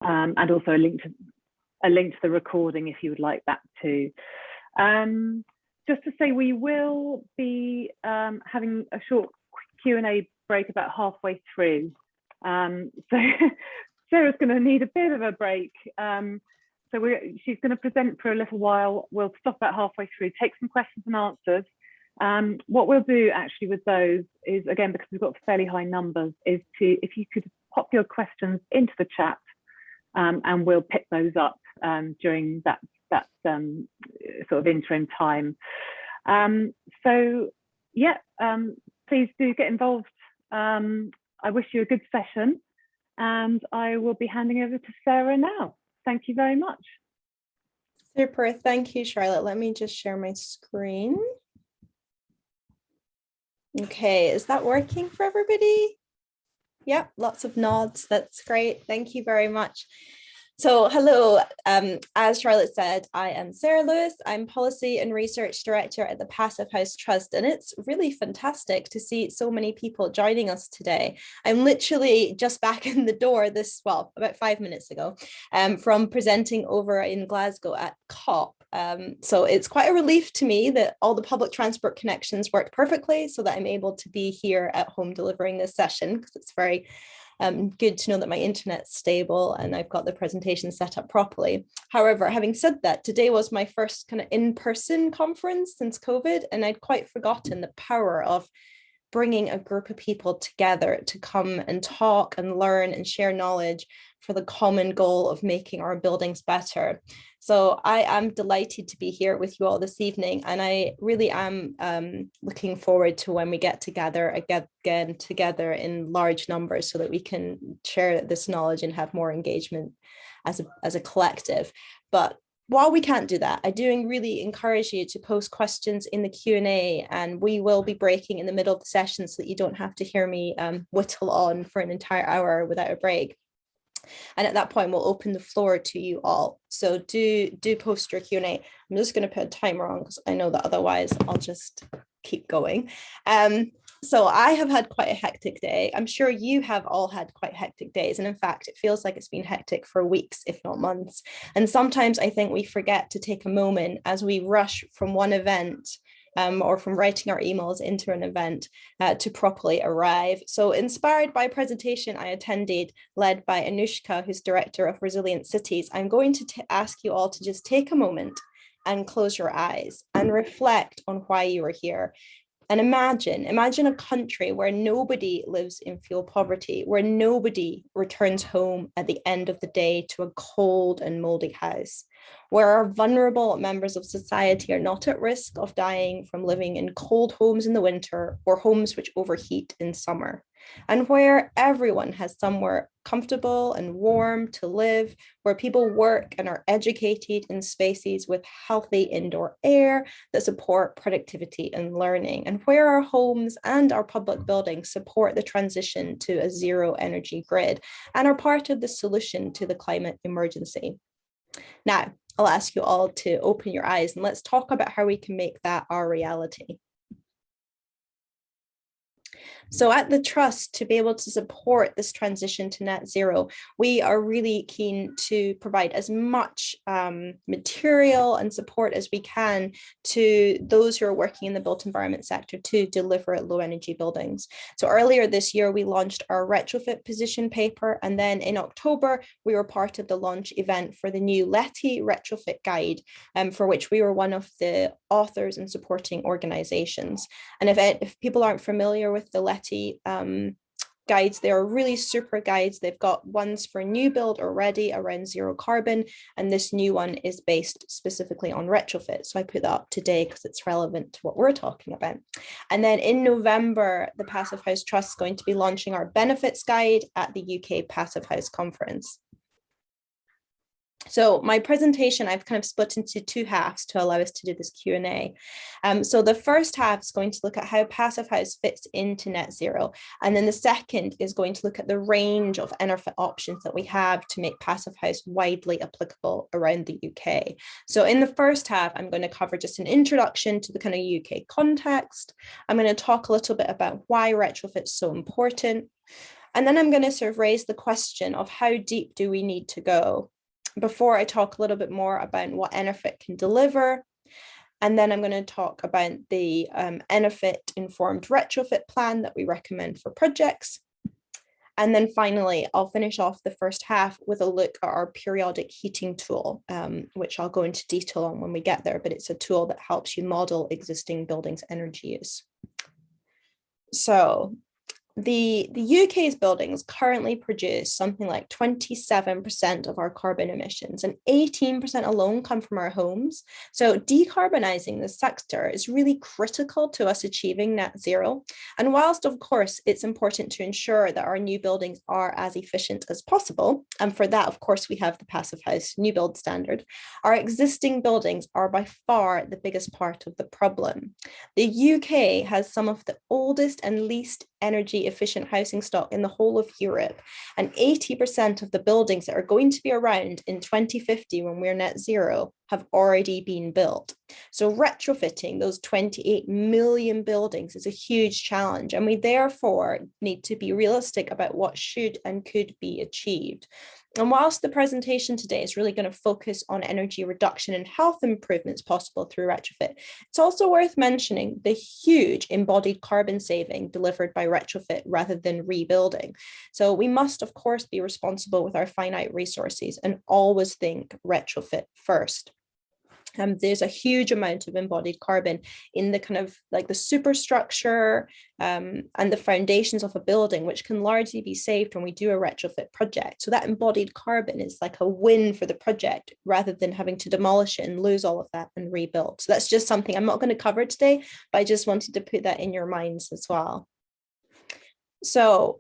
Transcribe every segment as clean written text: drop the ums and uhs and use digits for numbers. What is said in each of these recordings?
and also a link to the recording if you would like that too. Just to say, we will be having a short Q&A break about halfway through. So Sarah's going to need a bit of a break. So she's going to present for a little while. We'll stop about halfway through, take some questions and answers. What we'll do actually with those is, again, because we've got fairly high numbers, is if you could pop your questions into the chat, and we'll pick those up during that sort of interim time. So yeah, please do get involved. I wish you a good session, and I will be handing over to Sarah now. Thank you very much. Super, thank you, Charlotte. Let me just share my screen. Okay, is that working for everybody? Yep, lots of nods. That's great. Thank you very much. So hello, as Charlotte said, I am Sarah Lewis. I'm Policy and Research Director at the Passivhaus Trust, and it's really fantastic to see so many people joining us today. I'm literally just back in the door about 5 minutes ago, from presenting over in Glasgow at COP. So it's quite a relief to me that all the public transport connections worked perfectly so that I'm able to be here at home delivering this session, because it's very good to know that my internet's stable and I've got the presentation set up properly. However, having said that, today was my first kind of in-person conference since COVID, and I'd quite forgotten the power of bringing a group of people together to come and talk and learn and share knowledge for the common goal of making our buildings better. So I am delighted to be here with you all this evening, and I really am looking forward to when we get together again together in large numbers so that we can share this knowledge and have more engagement as a collective. But while we can't do that, I do really encourage you to post questions in the Q&A, and we will be breaking in the middle of the session so that you don't have to hear me whittle on for an entire hour without a break. And at that point, we'll open the floor to you all. So do post your Q&A. I'm just going to put a timer on because I know that otherwise I'll just keep going. So I have had quite a hectic day. I'm sure you have all had quite hectic days. And in fact, it feels like it's been hectic for weeks, if not months. And sometimes I think we forget to take a moment as we rush from one event or from writing our emails into an event to properly arrive. So inspired by a presentation I attended led by Anushka, who's Director of Resilient Cities, I'm going to ask you all to just take a moment and close your eyes and reflect on why you are here. And imagine a country where nobody lives in fuel poverty, where nobody returns home at the end of the day to a cold and moldy house, where our vulnerable members of society are not at risk of dying from living in cold homes in the winter or homes which overheat in summer, and where everyone has somewhere comfortable and warm to live, where people work and are educated in spaces with healthy indoor air that support productivity and learning, and where our homes and our public buildings support the transition to a zero energy grid and are part of the solution to the climate emergency. Now, I'll ask you all to open your eyes and let's talk about how we can make that our reality. So at the Trust, to be able to support this transition to net zero, we are really keen to provide as much material and support as we can to those who are working in the built environment sector to deliver low energy buildings. So earlier this year, we launched our retrofit position paper. And then in October, we were part of the launch event for the new LETI retrofit guide, for which we were one of the authors and supporting organizations. And if people aren't familiar with the LETI guides, they are really super guides. They've got ones for new build already around zero carbon, and this new one is based specifically on retrofit. So I put that up today because it's relevant to what we're talking about. And then in November, the Passivhaus Trust is going to be launching our benefits guide at the UK Passivhaus Conference. So my presentation, I've kind of split into two halves to allow us to do this Q&A. So the first half is going to look at how Passivhaus fits into net zero. And then the second is going to look at the range of Enerphit options that we have to make Passivhaus widely applicable around the UK. So in the first half, I'm going to cover just an introduction to the kind of UK context. I'm going to talk a little bit about why retrofit is so important. And then I'm going to sort of raise the question of how deep do we need to go before I talk a little bit more about what Enerphit can deliver. And then I'm going to talk about the Enerphit informed retrofit plan that we recommend for projects. And then finally, I'll finish off the first half with a look at our periodic heating tool, which I'll go into detail on when we get there, but it's a tool that helps you model existing buildings' energy use. So the UK's buildings currently produce something like 27% of our carbon emissions, and 18% alone come from our homes. So decarbonising the sector is really critical to us achieving net zero. And whilst, of course, it's important to ensure that our new buildings are as efficient as possible, and for that, of course, we have the Passivhaus new build standard, our existing buildings are by far the biggest part of the problem. The UK has some of the oldest and least energy efficient housing stock in the whole of Europe, and 80% of the buildings that are going to be around in 2050 when we're net zero have already been built. So retrofitting those 28 million buildings is a huge challenge, and we therefore need to be realistic about what should and could be achieved. And whilst the presentation today is really going to focus on energy reduction and health improvements possible through retrofit, it's also worth mentioning the huge embodied carbon saving delivered by retrofit rather than rebuilding. So we must, of course, be responsible with our finite resources and always think retrofit first. There's a huge amount of embodied carbon in the kind of like the superstructure and the foundations of a building, which can largely be saved when we do a retrofit project. So that embodied carbon is like a win for the project rather than having to demolish it and lose all of that and rebuild. So that's just something I'm not going to cover today, but I just wanted to put that in your minds as well. So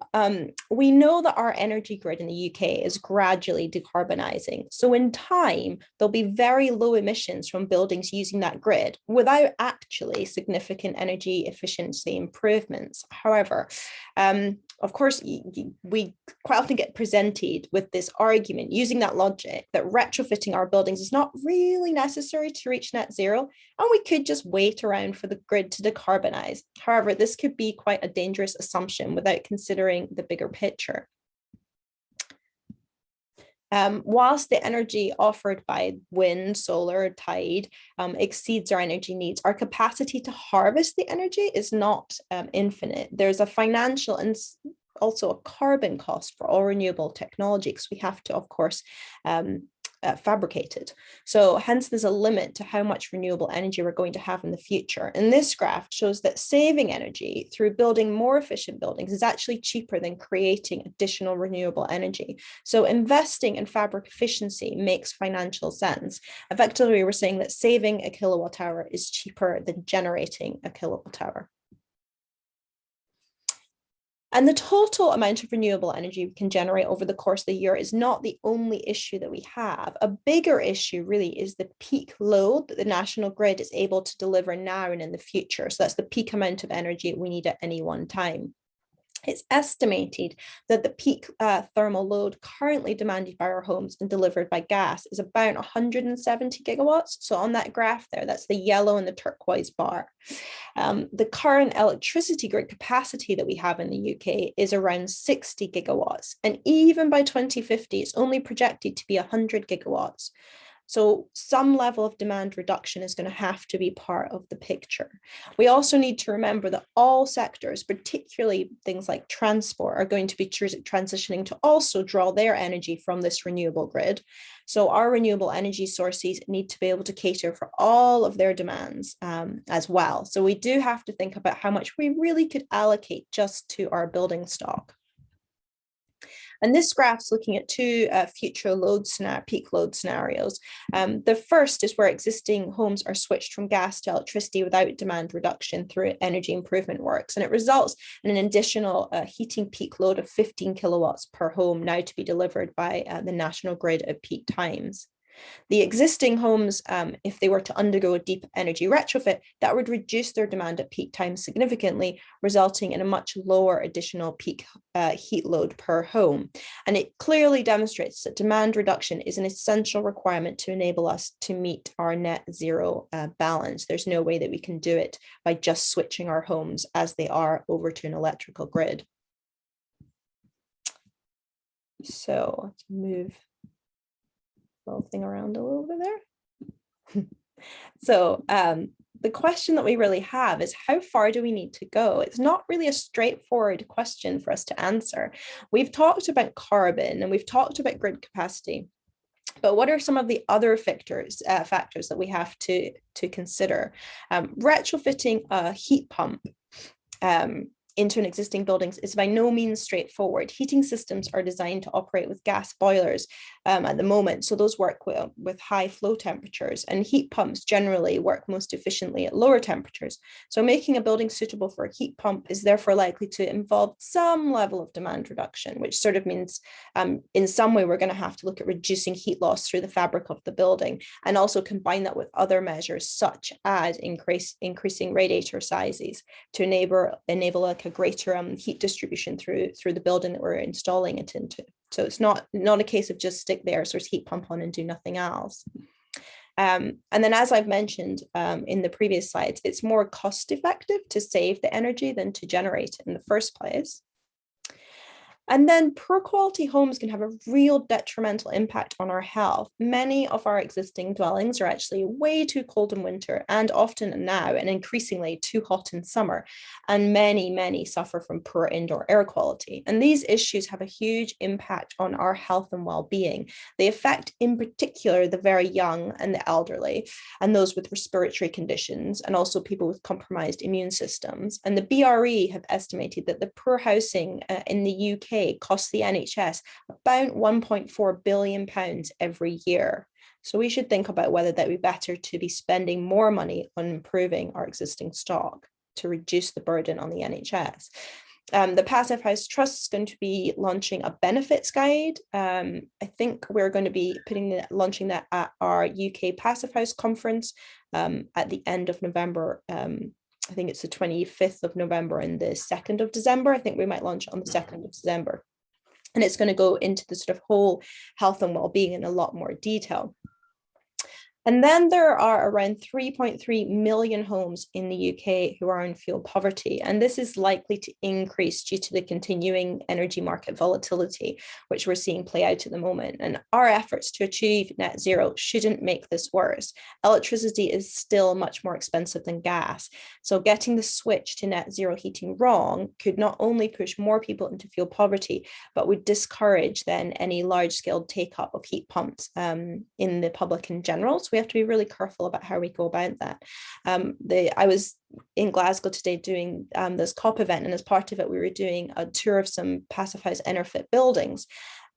we know that our energy grid in the UK is gradually decarbonising. So in time, there'll be very low emissions from buildings using that grid without actually significant energy efficiency improvements. However, of course, we quite often get presented with this argument using that logic that retrofitting our buildings is not really necessary to reach net zero, and we could just wait around for the grid to decarbonise. However, this could be quite a dangerous assumption without considering the bigger picture. Whilst the energy offered by wind, solar, tide exceeds our energy needs, our capacity to harvest the energy is not infinite. There's a financial and also a carbon cost for all renewable technology, because we have to, of course, fabricate it. So hence there's a limit to how much renewable energy we're going to have in the future. And this graph shows that saving energy through building more efficient buildings is actually cheaper than creating additional renewable energy. So investing in fabric efficiency makes financial sense. Effectively, we're saying that saving a kilowatt hour is cheaper than generating a kilowatt hour. And the total amount of renewable energy we can generate over the course of the year is not the only issue that we have. A bigger issue really is the peak load that the national grid is able to deliver now and in the future. So that's the peak amount of energy we need at any one time. It's estimated that the peak thermal load currently demanded by our homes and delivered by gas is about 170 gigawatts. So on that graph there, that's the yellow and the turquoise bar. The current electricity grid capacity that we have in the UK is around 60 gigawatts. And even by 2050, it's only projected to be 100 gigawatts. So some level of demand reduction is going to have to be part of the picture. We also need to remember that all sectors, particularly things like transport, are going to be transitioning to also draw their energy from this renewable grid. So our renewable energy sources need to be able to cater for all of their demands as well. So we do have to think about how much we really could allocate just to our building stock. And this graph's looking at two future peak load scenarios. The first is where existing homes are switched from gas to electricity without demand reduction through energy improvement works. And it results in an additional heating peak load of 15 kilowatts per home now to be delivered by the national grid at peak times. The existing homes, if they were to undergo a deep energy retrofit, that would reduce their demand at peak times significantly, resulting in a much lower additional peak heat load per home. And it clearly demonstrates that demand reduction is an essential requirement to enable us to meet our net zero balance. There's no way that we can do it by just switching our homes as they are over to an electrical grid. So let's move the little thing around a little bit there. So the question that we really have is, how far do we need to go? It's not really a straightforward question for us to answer. We've talked about carbon and we've talked about grid capacity, but what are some of the other factors that we have to consider? Retrofitting a heat pump into an existing building is by no means straightforward. Heating systems are designed to operate with gas boilers at the moment, so those work with high flow temperatures, and heat pumps generally work most efficiently at lower temperatures. So making a building suitable for a heat pump is therefore likely to involve some level of demand reduction, which sort of means in some way we're going to have to look at reducing heat loss through the fabric of the building, and also combine that with other measures such as increasing radiator sizes to enable like a greater heat distribution through the building that we're installing it into. So it's not a case of just stick the air source heat pump on and do nothing else. And then, as I've mentioned in the previous slides, it's more cost effective to save the energy than to generate it in the first place. And then poor quality homes can have a real detrimental impact on our health. Many of our existing dwellings are actually way too cold in winter, and often now and increasingly too hot in summer. And many suffer from poor indoor air quality. And these issues have a huge impact on our health and well-being. They affect in particular the very young and the elderly, and those with respiratory conditions, and also people with compromised immune systems. And the BRE have estimated that the poor housing in the UK costs the NHS about £1.4 billion every year. So we should think about whether that would be better to be spending more money on improving our existing stock to reduce the burden on the NHS. The Passivhaus Trust is going to be launching a benefits guide. I think we're going to be launching that at our UK Passivhaus conference at the end of November. I think it's the 25th of November and the 2nd of December. I think we might launch it on the 2nd of December. And it's going to go into the sort of whole health and well-being in a lot more detail. And then there are around 3.3 million homes in the UK who are in fuel poverty. And this is likely to increase due to the continuing energy market volatility, which we're seeing play out at the moment. And our efforts to achieve net zero shouldn't make this worse. Electricity is still much more expensive than gas. So getting the switch to net zero heating wrong could not only push more people into fuel poverty, but would discourage then any large-scale take-up of heat pumps in the public in general. So we have to be really careful about how we go about that. I was in Glasgow today doing this COP event, and as part of it, we were doing a tour of some Passivhaus Enerphit buildings.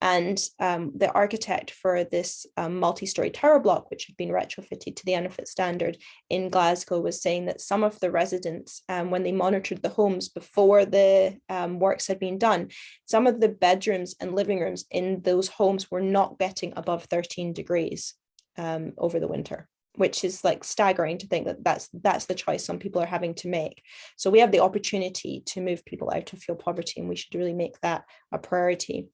And the architect for this multi-story tower block, which had been retrofitted to the Enerphit standard in Glasgow, was saying that some of the residents, when they monitored the homes before the works had been done, some of the bedrooms and living rooms in those homes were not getting above 13 degrees over the winter, which is like staggering to think that that's the choice some people are having to make. So we have the opportunity to move people out of fuel poverty, and we should really make that a priority.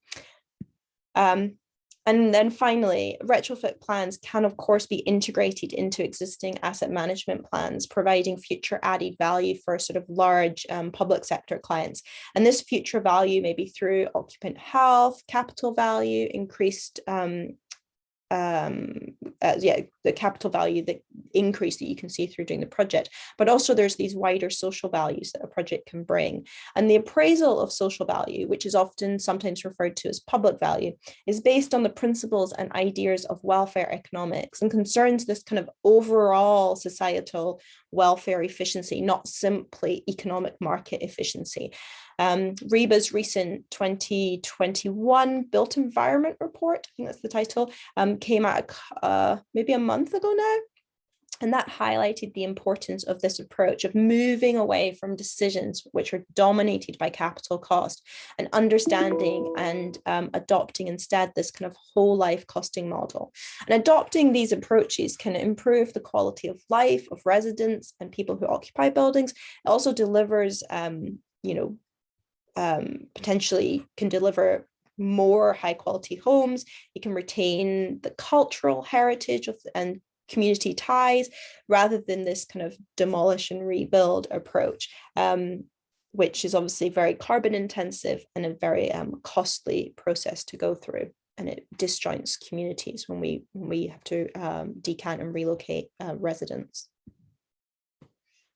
And then finally, retrofit plans can, of course, be integrated into existing asset management plans, providing future added value for sort of large public sector clients. And this future value may be through occupant health, capital value, increased the capital value, the increase that you can see through doing the project, but also there's these wider social values that a project can bring. And the appraisal of social value, which is often sometimes referred to as public value, is based on the principles and ideas of welfare economics and concerns this kind of overall societal welfare efficiency, not simply economic market efficiency. REBA's recent 2021 Built Environment Report, I think that's the title, came out maybe a month ago now. And that highlighted the importance of this approach of moving away from decisions which are dominated by capital cost and understanding and adopting instead this kind of whole life costing model. And adopting these approaches can improve the quality of life of residents and people who occupy buildings. It also delivers, potentially can deliver more high quality homes. You can retain the cultural heritage and community ties rather than this kind of demolish and rebuild approach. which is obviously very carbon intensive and a very costly process to go through. And it disjoints communities when we have to decant and relocate residents.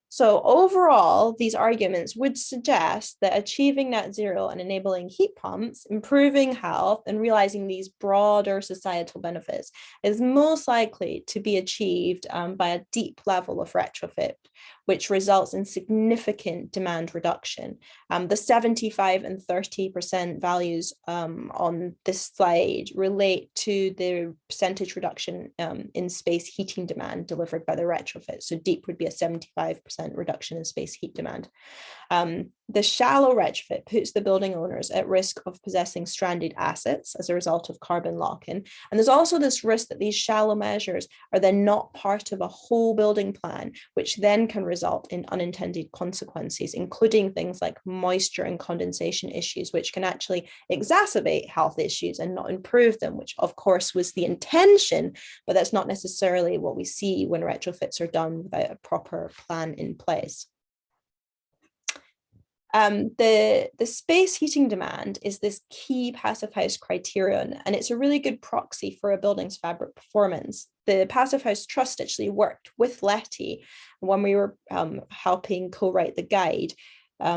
So overall, these arguments would suggest that achieving net zero and enabling heat pumps, improving health, and realizing these broader societal benefits is most likely to be achieved by a deep level of retrofit, which results in significant demand reduction. The 75 and 30% values on this slide relate to the percentage reduction in space heating demand delivered by the retrofit. So deep would be a 75% reduction in space heat demand. The shallow retrofit puts the building owners at risk of possessing stranded assets as a result of carbon lock-in. And there's also this risk that these shallow measures are then not part of a whole building plan, which then can result in unintended consequences, including things like moisture and condensation issues, which can actually exacerbate health issues and not improve them, which of course was the intention, but that's not necessarily what we see when retrofits are done without a proper plan in place. The space heating demand is this key passive house criterion, and it's a really good proxy for a building's fabric performance. The Passive House Trust actually worked with Letty when we were helping co-write the guide,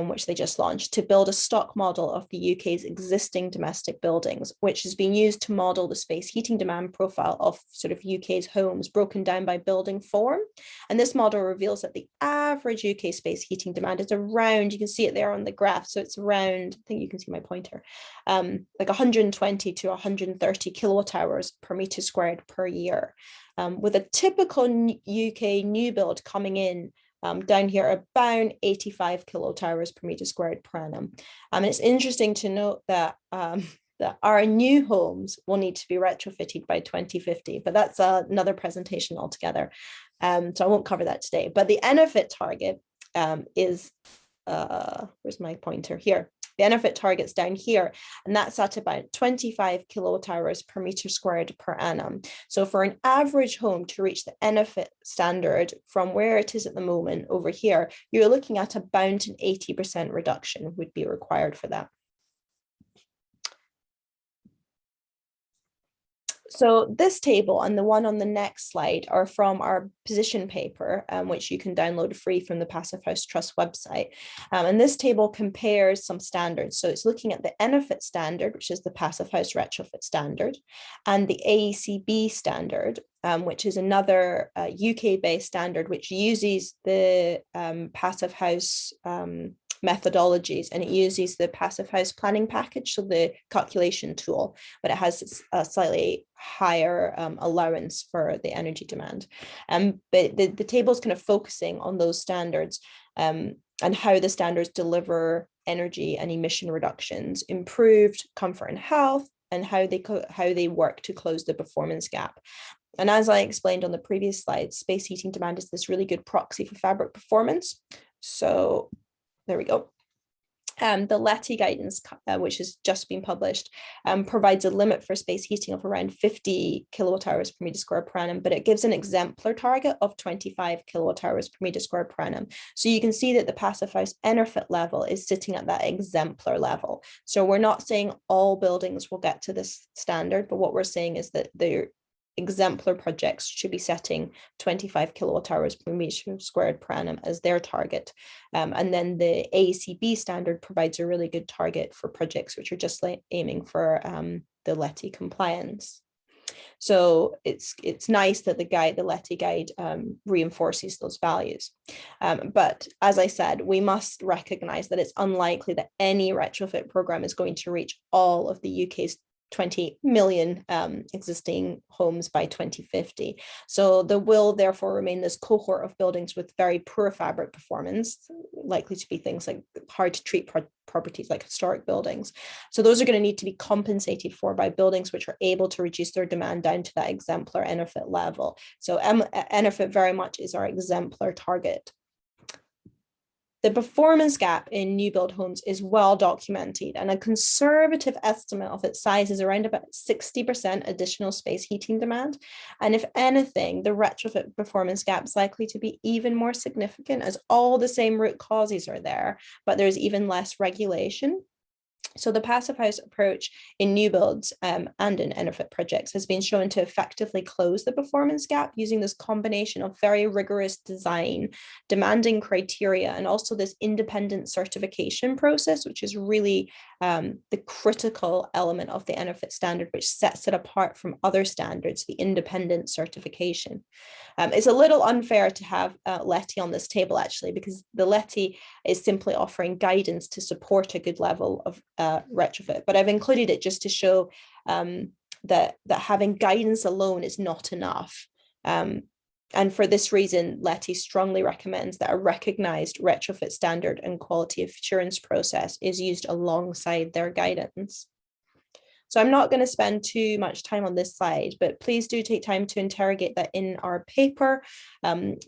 which they just launched, to build a stock model of the UK's existing domestic buildings, which has been used to model the space heating demand profile of sort of UK's homes broken down by building form. And this model reveals that the average UK space heating demand is around, you can see it there on the graph, so it's around, I think you can see my pointer, like 120 to 130 kilowatt hours per meter squared per year. With a typical UK new build coming in down here about 85 kilowatt hours per meter squared per annum. And it's interesting to note that that our new homes will need to be retrofitted by 2050, but that's another presentation altogether. So I won't cover that today. But the Enerphit target is, where's my pointer? Here. The Enerphit target's down here, and that's at about 25 kilowatt hours per meter squared per annum. So for an average home to reach the Enerphit standard from where it is at the moment over here, you're looking at about an 80% reduction would be required for that. So this table and the one on the next slide are from our position paper, which you can download free from the Passive House Trust website. And this table compares some standards. So it's looking at the Enerphit standard, which is the Passive House retrofit standard, and the AECB standard, which is another UK-based standard, which uses the Passive House methodologies, and it uses the Passivhaus Planning Package, so the calculation tool, but it has a slightly higher allowance for the energy demand. But the table is kind of focusing on those standards and how the standards deliver energy and emission reductions, improved comfort and health, and how they work to close the performance gap. And as I explained on the previous slide, space heating demand is this really good proxy for fabric performance. So there we go. The Letty guidance, which has just been published, provides a limit for space heating of around 50 kilowatt hours per meter square per annum, but it gives an exemplar target of 25 kilowatt hours per meter square per annum. So you can see that the Passive House Enerphit level is sitting at that exemplar level. So we're not saying all buildings will get to this standard, but what we're saying is that they're exemplar projects should be setting 25 kilowatt hours per meter squared per annum as their target. And then the AECB standard provides a really good target for projects which are just aiming for the Letty compliance. So it's nice that the Letty guide reinforces those values. But as I said, we must recognize that it's unlikely that any retrofit program is going to reach all of the UK's 20 million existing homes by 2050. So there will therefore remain this cohort of buildings with very poor fabric performance, likely to be things like hard to treat properties like historic buildings. So those are going to need to be compensated for by buildings which are able to reduce their demand down to that exemplar Enerphit level. So Enerphit very much is our exemplar target. The performance gap in new build homes is well documented, and a conservative estimate of its size is around about 60% additional space heating demand. And if anything, the retrofit performance gap is likely to be even more significant, as all the same root causes are there, but there's even less regulation. So the passive house approach in new builds and in Enerphit projects has been shown to effectively close the performance gap using this combination of very rigorous design, demanding criteria, and also this independent certification process, which is really the critical element of the Enerphit standard, which sets it apart from other standards, the independent certification. It's a little unfair to have LETI on this table, actually, because the LETI is simply offering guidance to support a good level of retrofit, but I've included it just to show that having guidance alone is not enough. And for this reason, LETI strongly recommends that a recognized retrofit standard and quality assurance process is used alongside their guidance. So I'm not going to spend too much time on this slide, but please do take time to interrogate that in our paper.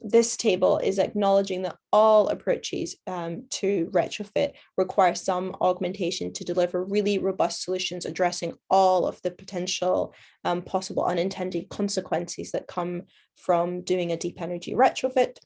This table is acknowledging that all approaches to retrofit require some augmentation to deliver really robust solutions addressing all of the potential possible unintended consequences that come from doing a deep energy retrofit.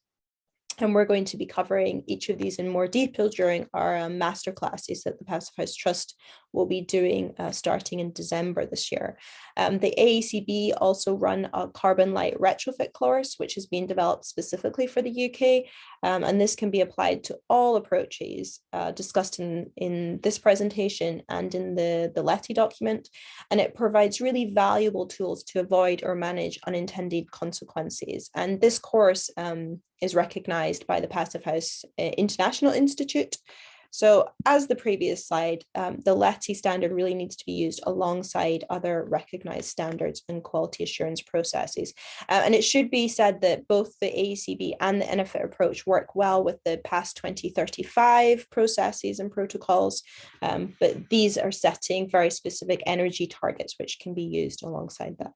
And we're going to be covering each of these in more detail during our masterclasses that the Passivhaus Trust will be doing starting in December this year. The AECB also run a carbon light retrofit course, which has been developed specifically for the UK. And this can be applied to all approaches discussed in this presentation and in the LETI document. And it provides really valuable tools to avoid or manage unintended consequences. And this course is recognized by the Passivhaus International Institute. So as the previous slide, the LETI standard really needs to be used alongside other recognized standards and quality assurance processes. And it should be said that both the AECB and the Enerphit approach work well with the PAS 2035 processes and protocols, but these are setting very specific energy targets which can be used alongside that.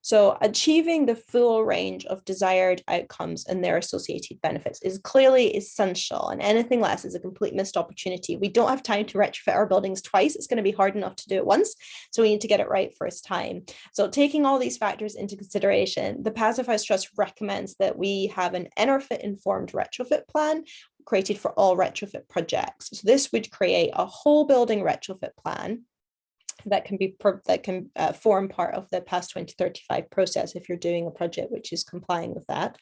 So achieving the full range of desired outcomes and their associated benefits is clearly essential, and anything less is a complete missed opportunity. We don't have time to retrofit our buildings twice. It's going to be hard enough to do it once, so we need to get it right first time. So taking all these factors into consideration, the Passivhaus Trust recommends that we have an Enerphit informed retrofit plan created for all retrofit projects. So this would create a whole building retrofit plan that can form part of the PAS 2035 process if you're doing a project which is complying with that,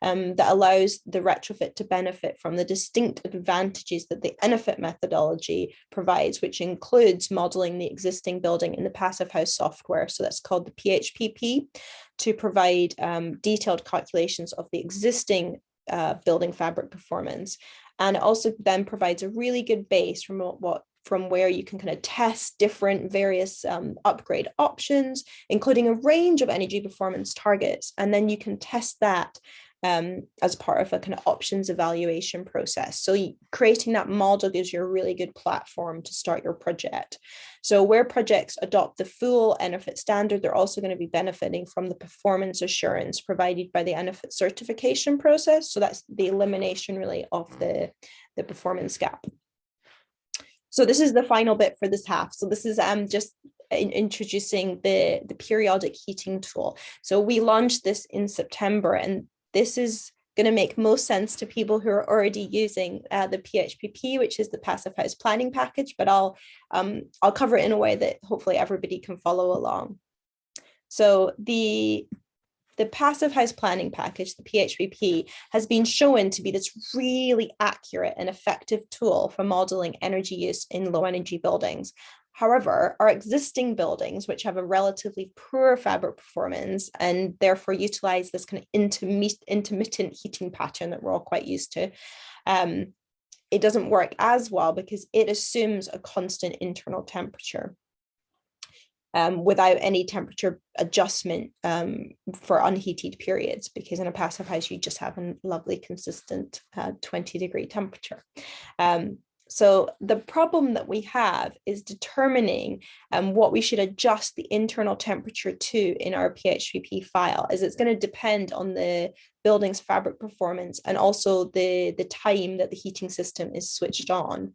that allows the retrofit to benefit from the distinct advantages that the Enerphit methodology provides, which includes modeling the existing building in the Passivhaus software, so that's called the PHPP, to provide detailed calculations of the existing building fabric performance. And it also then provides a really good base from where you can kind of test different various upgrade options, including a range of energy performance targets. And then you can test that as part of a kind of options evaluation process. So creating that model gives you a really good platform to start your project. So where projects adopt the full Enerphit standard, they're also going to be benefiting from the performance assurance provided by the Enerphit certification process. So that's the elimination really of the performance gap. So this is the final bit for this half. So this is just introducing the periodic heating tool. So we launched this in September, and this is going to make most sense to people who are already using the PHPP, which is the Passivhaus Planning Package, but I'll cover it in a way that hopefully everybody can follow along. So the Passivhaus Planning Package, the PHPP, has been shown to be this really accurate and effective tool for modeling energy use in low energy buildings. However, our existing buildings, which have a relatively poor fabric performance and therefore utilize this kind of intermittent heating pattern that we're all quite used to, it doesn't work as well because it assumes a constant internal temperature. Without any temperature adjustment for unheated periods, because in a passive house, you just have a lovely consistent 20-degree temperature. So the problem that we have is determining what we should adjust the internal temperature to in our PHPP file, as it's going to depend on the building's fabric performance and also the time that the heating system is switched on.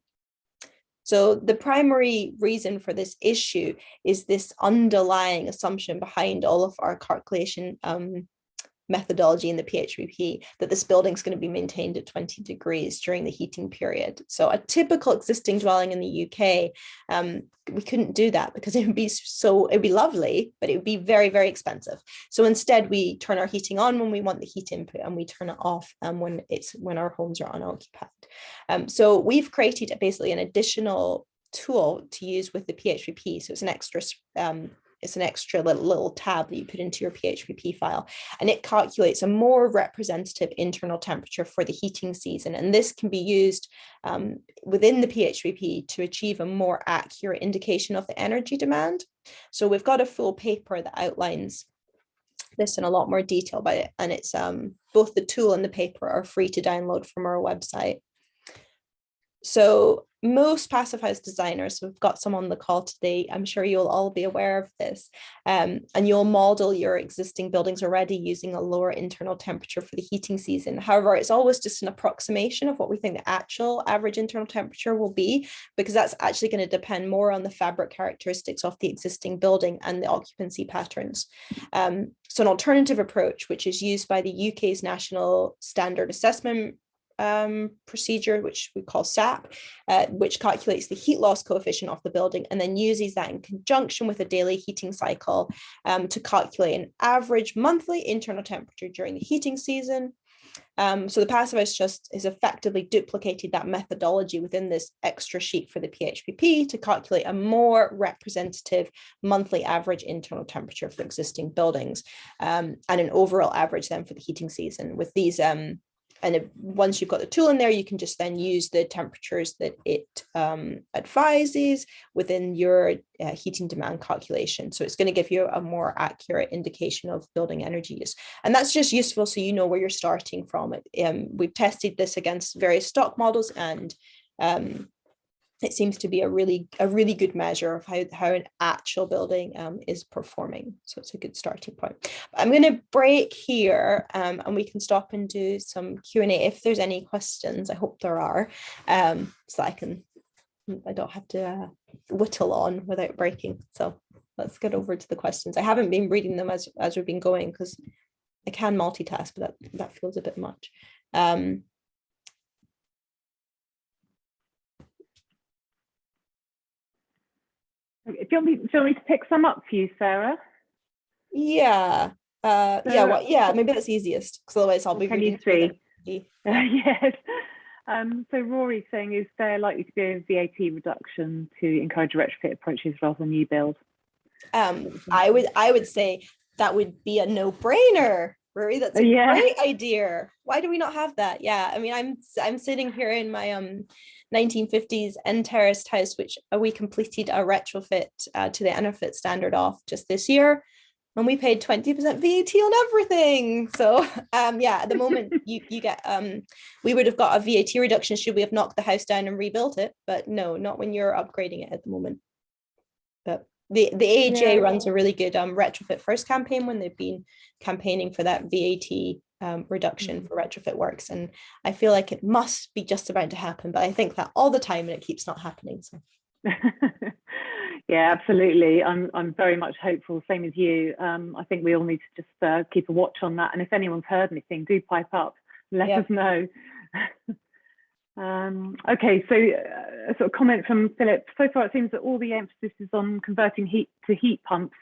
So the primary reason for this issue is this underlying assumption behind all of our calculation methodology in the PHPP, that this building is going to be maintained at 20 degrees during the heating period. So a typical existing dwelling in the UK, we couldn't do that because it'd be lovely, but it would be very, very expensive. So instead we turn our heating on when we want the heat input, and we turn it off when our homes are unoccupied. So we've created basically an additional tool to use with the PHPP. So it's an extra little tab that you put into your PHPP file, and it calculates a more representative internal temperature for the heating season. And this can be used within the PHPP to achieve a more accurate indication of the energy demand. So we've got a full paper that outlines this in a lot more detail about it, and it's both the tool and the paper are free to download from our website. So most passive house designers, we've got some on the call today, I'm sure you'll all be aware of this, and you'll model your existing buildings already using a lower internal temperature for the heating season. However, it's always just an approximation of what we think the actual average internal temperature will be, because that's actually going to depend more on the fabric characteristics of the existing building and the occupancy patterns. So an alternative approach, which is used by the UK's National Standard Assessment procedure, which we call SAP, which calculates the heat loss coefficient of the building and then uses that in conjunction with a daily heating cycle to calculate an average monthly internal temperature during the heating season. So the Passive House just has effectively duplicated that methodology within this extra sheet for the PHPP to calculate a more representative monthly average internal temperature for existing buildings, and an overall average then for the heating season. With these and once you've got the tool in there, you can just then use the temperatures that it advises within your heating demand calculation. So it's going to give you a more accurate indication of building energy use. And that's just useful so you know where you're starting from. We've tested this against various stock models, and it seems to be a really good measure of how an actual building is performing. So it's a good starting point. I'm going to break here and we can stop and do some Q&A if there's any questions. I hope there are, so I don't have to whittle on without breaking. So let's get over to the questions. I haven't been reading them as we've been going because I can multitask, but that feels a bit much. Do you want me to pick some up for you, Sarah? Yeah. Maybe that's easiest, because otherwise I'll be reading. Can you see? Yes. So Rory's saying, is there likely to be a VAT reduction to encourage retrofit approaches rather than new build? I would say that would be a no-brainer. Rory, that's a great idea. Why do we not have that? Yeah, I mean, I'm sitting here in my 1950s end terraced house, which we completed a retrofit to the Enerphit standard off just this year, and we paid 20% VAT on everything. So at the moment you get we would have got a VAT reduction should we have knocked the house down and rebuilt it, but no, not when you're upgrading it at the moment. But the AHA runs a really good retrofit first campaign when they've been campaigning for that VAT reduction for retrofit works, and I feel like it must be just about to happen, but I think that all the time and it keeps not happening. So yeah, absolutely. I'm very much hopeful, same as you. I think we all need to just keep a watch on that, and if anyone's heard anything, do pipe up, let us know. Okay, so a sort of comment from Philip. So far, it seems that all the emphasis is on converting heat to heat pumps.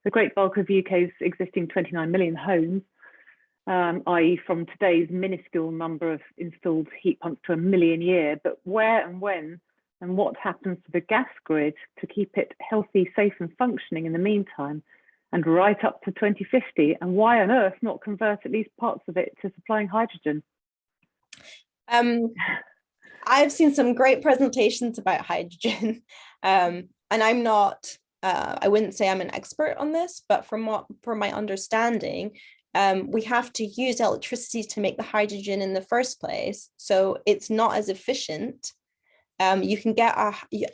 The great bulk of the UK's existing 29 million homes, i.e. from today's minuscule number of installed heat pumps to 1 million a year. But where and when and what happens to the gas grid to keep it healthy, safe and functioning in the meantime and right up to 2050? And why on earth not convert at least parts of it to supplying hydrogen? I've seen some great presentations about hydrogen, and I'm not, I wouldn't say I'm an expert on this, but from my understanding, we have to use electricity to make the hydrogen in the first place. So it's not as efficient You can get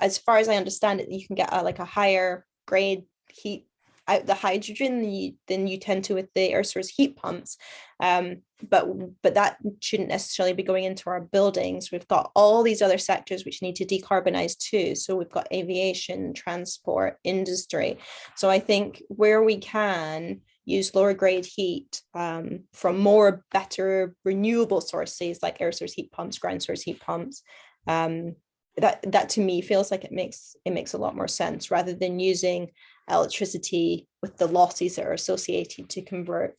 as far as I understand it, you can get like a higher grade heat out the hydrogen than you tend to with the air source heat pumps. But that shouldn't necessarily be going into our buildings. We've got all these other sectors which need to decarbonize too. So we've got aviation, transport, industry. So I think where we can use lower grade heat from better renewable sources like air source heat pumps, ground source heat pumps, that to me feels like it makes a lot more sense, rather than using electricity with the losses that are associated to convert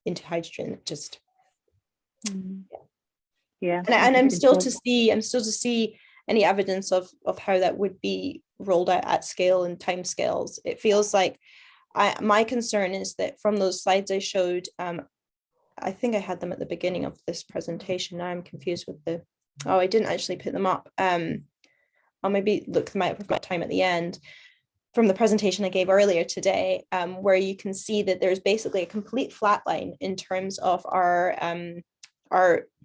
into hydrogen. Just yeah. And I'm still to see any evidence of how that would be rolled out at scale and timescales. It feels like my concern is that from those slides I showed, I think I had them at the beginning of this presentation. Now I'm confused with I didn't actually put them up. I'll maybe look them out if we've got time at the end. From the presentation I gave earlier today, where you can see that there's basically a complete flat line in terms of our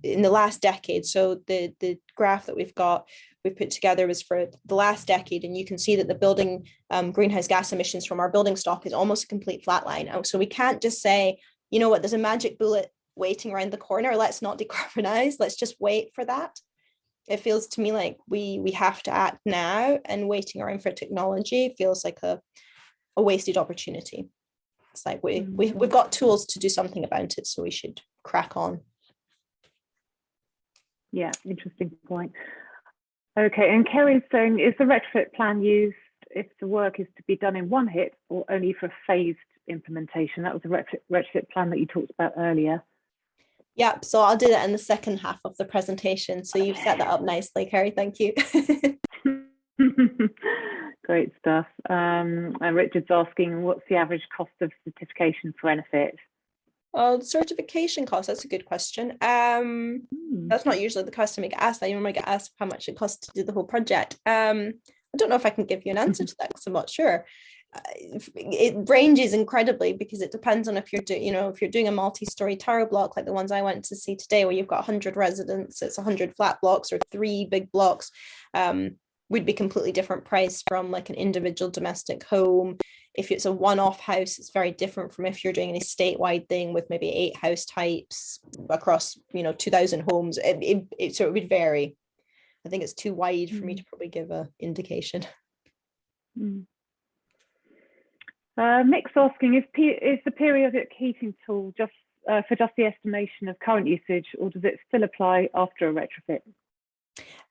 in the last decade. So the graph that we've put together was for the last decade, and you can see that the building greenhouse gas emissions from our building stock is almost a complete flat line. So we can't just say, you know what, there's a magic bullet waiting around the corner, let's not decarbonize, let's just wait for that. It feels to me like we have to act now, and waiting around for technology feels like a wasted opportunity. It's like we've got tools to do something about it, so we should crack on. Yeah, interesting point. Okay, and Kerry's saying, is the retrofit plan used if the work is to be done in one hit or only for phased implementation? That was the retrofit plan that you talked about earlier. Yep, so I'll do that in the second half of the presentation. So you've set that up nicely, Kerry, thank you. Great stuff. And Richard's asking, what's the average cost of certification for Enerphit? Oh, certification cost, that's a good question. That's not usually the question we get asked. I normally get asked how much it costs to do the whole project. I don't know if I can give you an answer to that because I'm not sure. It ranges incredibly because it depends on if you're doing a multi-story tower block like the ones I went to see today, where you've got 100 residents, it's 100 flat blocks, or 3 big blocks, would be completely different price from like an individual domestic home. If it's a one-off house, it's very different from if you're doing a statewide thing with maybe 8 house types across 2,000 homes. So it would vary. I think it's too wide for me to probably give an indication. Mick's asking, is the periodic heating tool just for just the estimation of current usage, or does it still apply after a retrofit?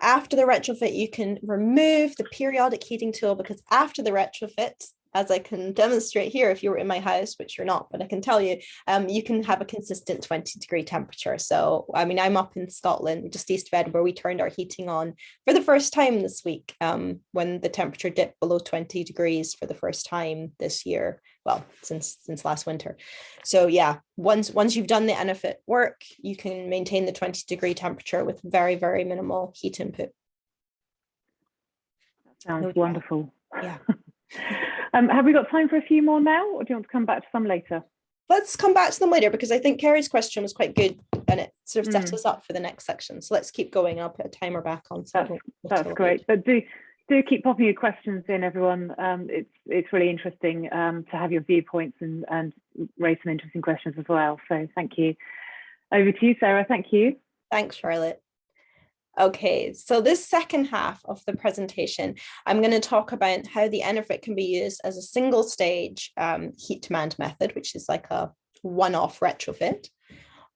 After the retrofit, you can remove the periodic heating tool, because after the retrofit, as I can demonstrate here, if you were in my house, which you're not, but I can tell you, you can have a consistent 20-degree temperature. So, I mean, I'm up in Scotland, just east of Edinburgh. We turned our heating on for the first time this week, when the temperature dipped below 20 degrees for the first time this year. Well, since last winter. So yeah, once you've done the Enerphit work, you can maintain the 20-degree temperature with very, very minimal heat input. Sounds wonderful. Yeah. Have we got time for a few more now, or do you want to come back to some later? Let's come back to them later, because I think Kerry's question was quite good and it sort of sets us up for the next section. So let's keep going. I'll put a timer back on. So that's great. But do keep popping your questions in, everyone. It's really interesting to have your viewpoints and raise some interesting questions as well. So thank you. Over to you, Sarah. Thank you. Thanks, Charlotte. Okay, so this second half of the presentation, I'm going to talk about how the Enerphit can be used as a single stage heat demand method, which is like a one-off retrofit,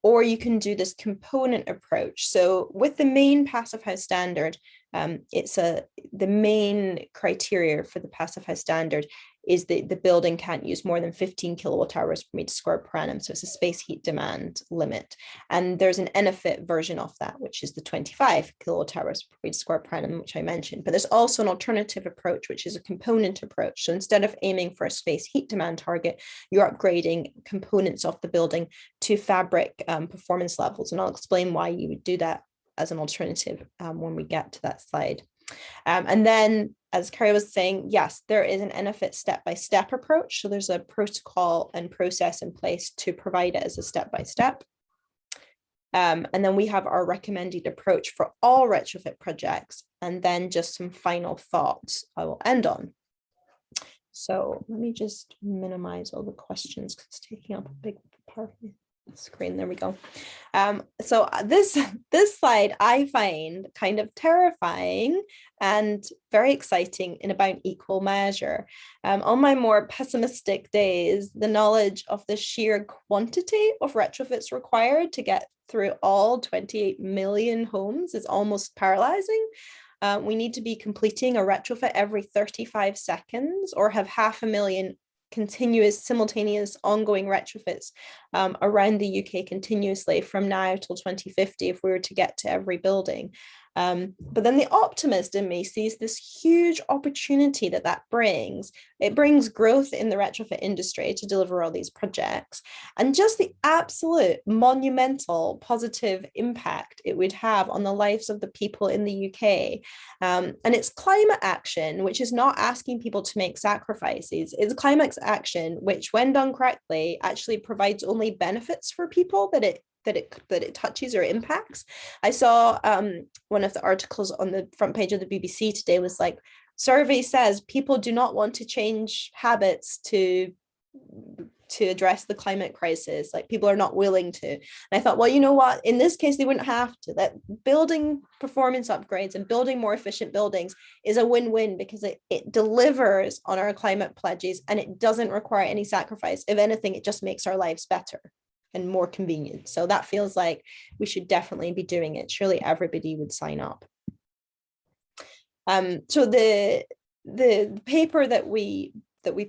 or you can do this component approach. So with the main Passivhaus standard, the main criteria for the Passivhaus standard is that the building can't use more than 15 kilowatt hours per meter squared per annum. So it's a space heat demand limit. And there's an Enerphit version of that, which is the 25 kilowatt hours per meter squared per annum, which I mentioned. But there's also an alternative approach, which is a component approach. So instead of aiming for a space heat demand target, you're upgrading components of the building to fabric performance levels. And I'll explain why you would do that as an alternative when we get to that slide. And then, as Kerry was saying, yes, there is an Enerphit step-by-step approach. So there's a protocol and process in place to provide it as a step-by-step. And then we have our recommended approach for all retrofit projects, and then just some final thoughts I will end on. So let me just minimize all the questions because it's taking up a big part of the screen. There we go. So this slide I find kind of terrifying and very exciting in about equal measure. On my more pessimistic days, the knowledge of the sheer quantity of retrofits required to get through all 28 million homes is almost paralyzing. We need to be completing a retrofit every 35 seconds or have 500,000 continuous, simultaneous, ongoing retrofits around the UK continuously from now till 2050 if we were to get to every building. But then the optimist in me sees this huge opportunity that brings. It brings growth in the retrofit industry to deliver all these projects, and just the absolute monumental positive impact it would have on the lives of the people in the UK. And it's climate action, which is not asking people to make sacrifices. It's climate action, which when done correctly, actually provides only benefits for people that it touches or impacts. I saw one of the articles on the front page of the BBC today was like, survey says people do not want to change habits to address the climate crisis. Like, people are not willing to. And I thought, well, you know what? In this case, they wouldn't have to. That building performance upgrades and building more efficient buildings is a win-win because it delivers on our climate pledges and it doesn't require any sacrifice. If anything, it just makes our lives better and more convenient. So that feels like we should definitely be doing it. Surely everybody would sign up. So the paper that we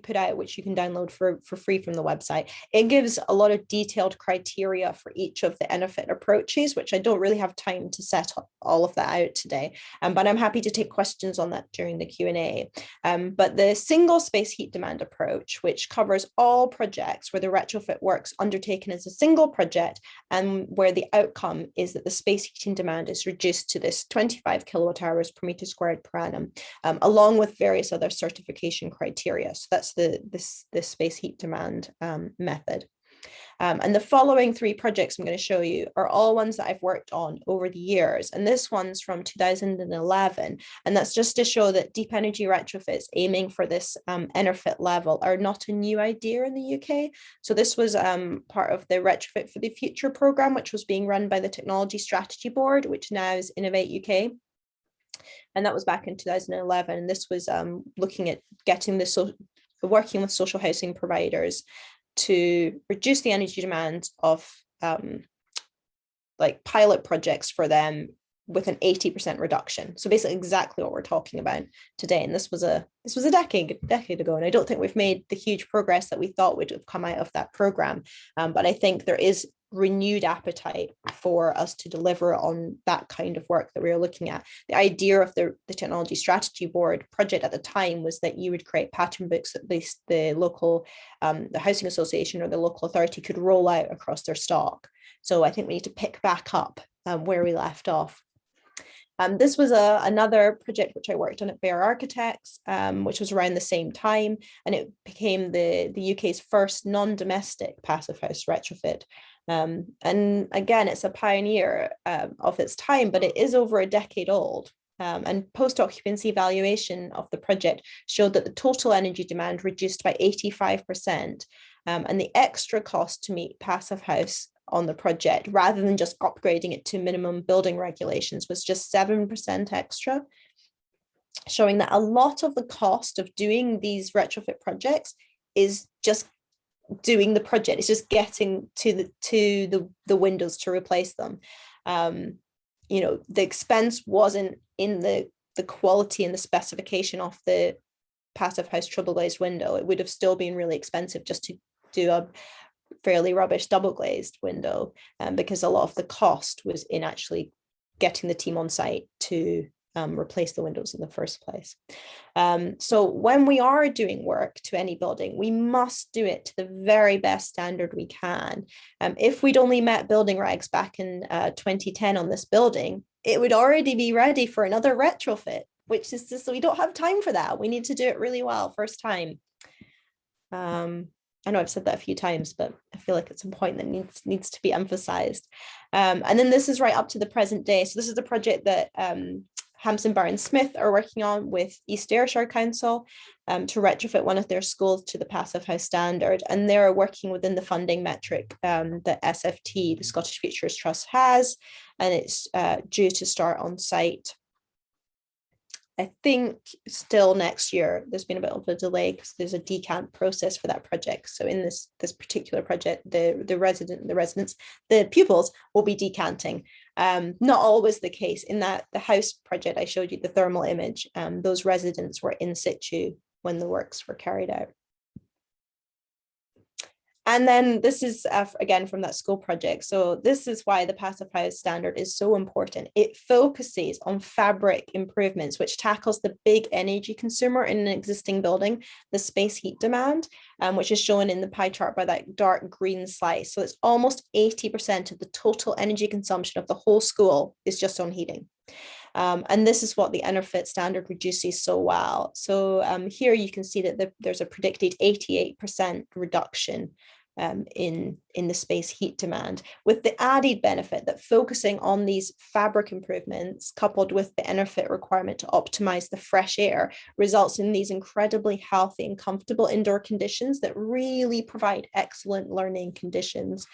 put out, which you can download for free from the website, it gives a lot of detailed criteria for each of the Enerphit approaches, which I don't really have time to set up all of that out today, but I'm happy to take questions on that during the Q&A. But the single space heat demand approach, which covers all projects where the retrofit work's undertaken as a single project and where the outcome is that the space heating demand is reduced to this 25 kilowatt hours per meter squared per annum, along with various other certification criteria. So that's this space heat demand method. And the following three projects I'm going to show you are all ones that I've worked on over the years. And this one's from 2011. And that's just to show that deep energy retrofits aiming for this Enerphit level are not a new idea in the UK. So this was part of the Retrofit for the Future programme, which was being run by the Technology Strategy Board, which now is Innovate UK. And that was back in 2011. And this was looking at getting working with social housing providers to reduce the energy demand of like pilot projects for them with an 80% reduction. So basically exactly what we're talking about today. And this was a decade ago. And I don't think we've made the huge progress that we thought would have come out of that program. But I think there is renewed appetite for us to deliver on that kind of work that we were looking at. The idea of the Technology Strategy Board project at the time was that you would create pattern books that the local, the housing association or the local authority could roll out across their stock. So I think we need to pick back up where we left off. This was another project which I worked on at Bear Architects, which was around the same time, and it became the UK's first non-domestic passive house retrofit. And again, it's a pioneer of its time, but it is over a decade old. And post-occupancy evaluation of the project showed that the total energy demand reduced by 85%, and the extra cost to meet passive house on the project, rather than just upgrading it to minimum building regulations, was just 7% extra, showing that a lot of the cost of doing these retrofit projects is just doing the project. It's just getting to the windows to replace them. You know, the expense wasn't in the quality and the specification of the passive house triple glazed window. It would have still been really expensive just to do a fairly rubbish double glazed window, because a lot of the cost was in actually getting the team on site to replace the windows in the first place. So when we are doing work to any building, we must do it to the very best standard we can. If we'd only met building regs back in 2010 on this building, it would already be ready for another retrofit, which is just, so we don't have time for that. We need to do it really well first time. I know I've said that a few times, but I feel like it's a point that needs to be emphasized. And then this is right up to the present day. So this is the project that Hampson Bar and Smith are working on with East Ayrshire Council to retrofit one of their schools to the Passivhaus standard. And they're working within the funding metric that SFT, the Scottish Futures Trust, has, and it's due to start on site, I think, still next year. There's been a bit of a delay because there's a decant process for that project. So in this particular project, the pupils will be decanting. Not always the case. In the house project I showed you, the thermal image, those residents were in situ when the works were carried out. And then this is, again, from that school project. So this is why the Passivhaus standard is so important. It focuses on fabric improvements, which tackles the big energy consumer in an existing building, the space heat demand, which is shown in the pie chart by that dark green slice. So it's almost 80% of the total energy consumption of the whole school is just on heating. And this is what the Enerphit standard reduces so well. So here you can see that there's a predicted 88% reduction in the space heat demand, with the added benefit that focusing on these fabric improvements coupled with the Enerphit requirement to optimize the fresh air results in these incredibly healthy and comfortable indoor conditions that really provide excellent learning conditions.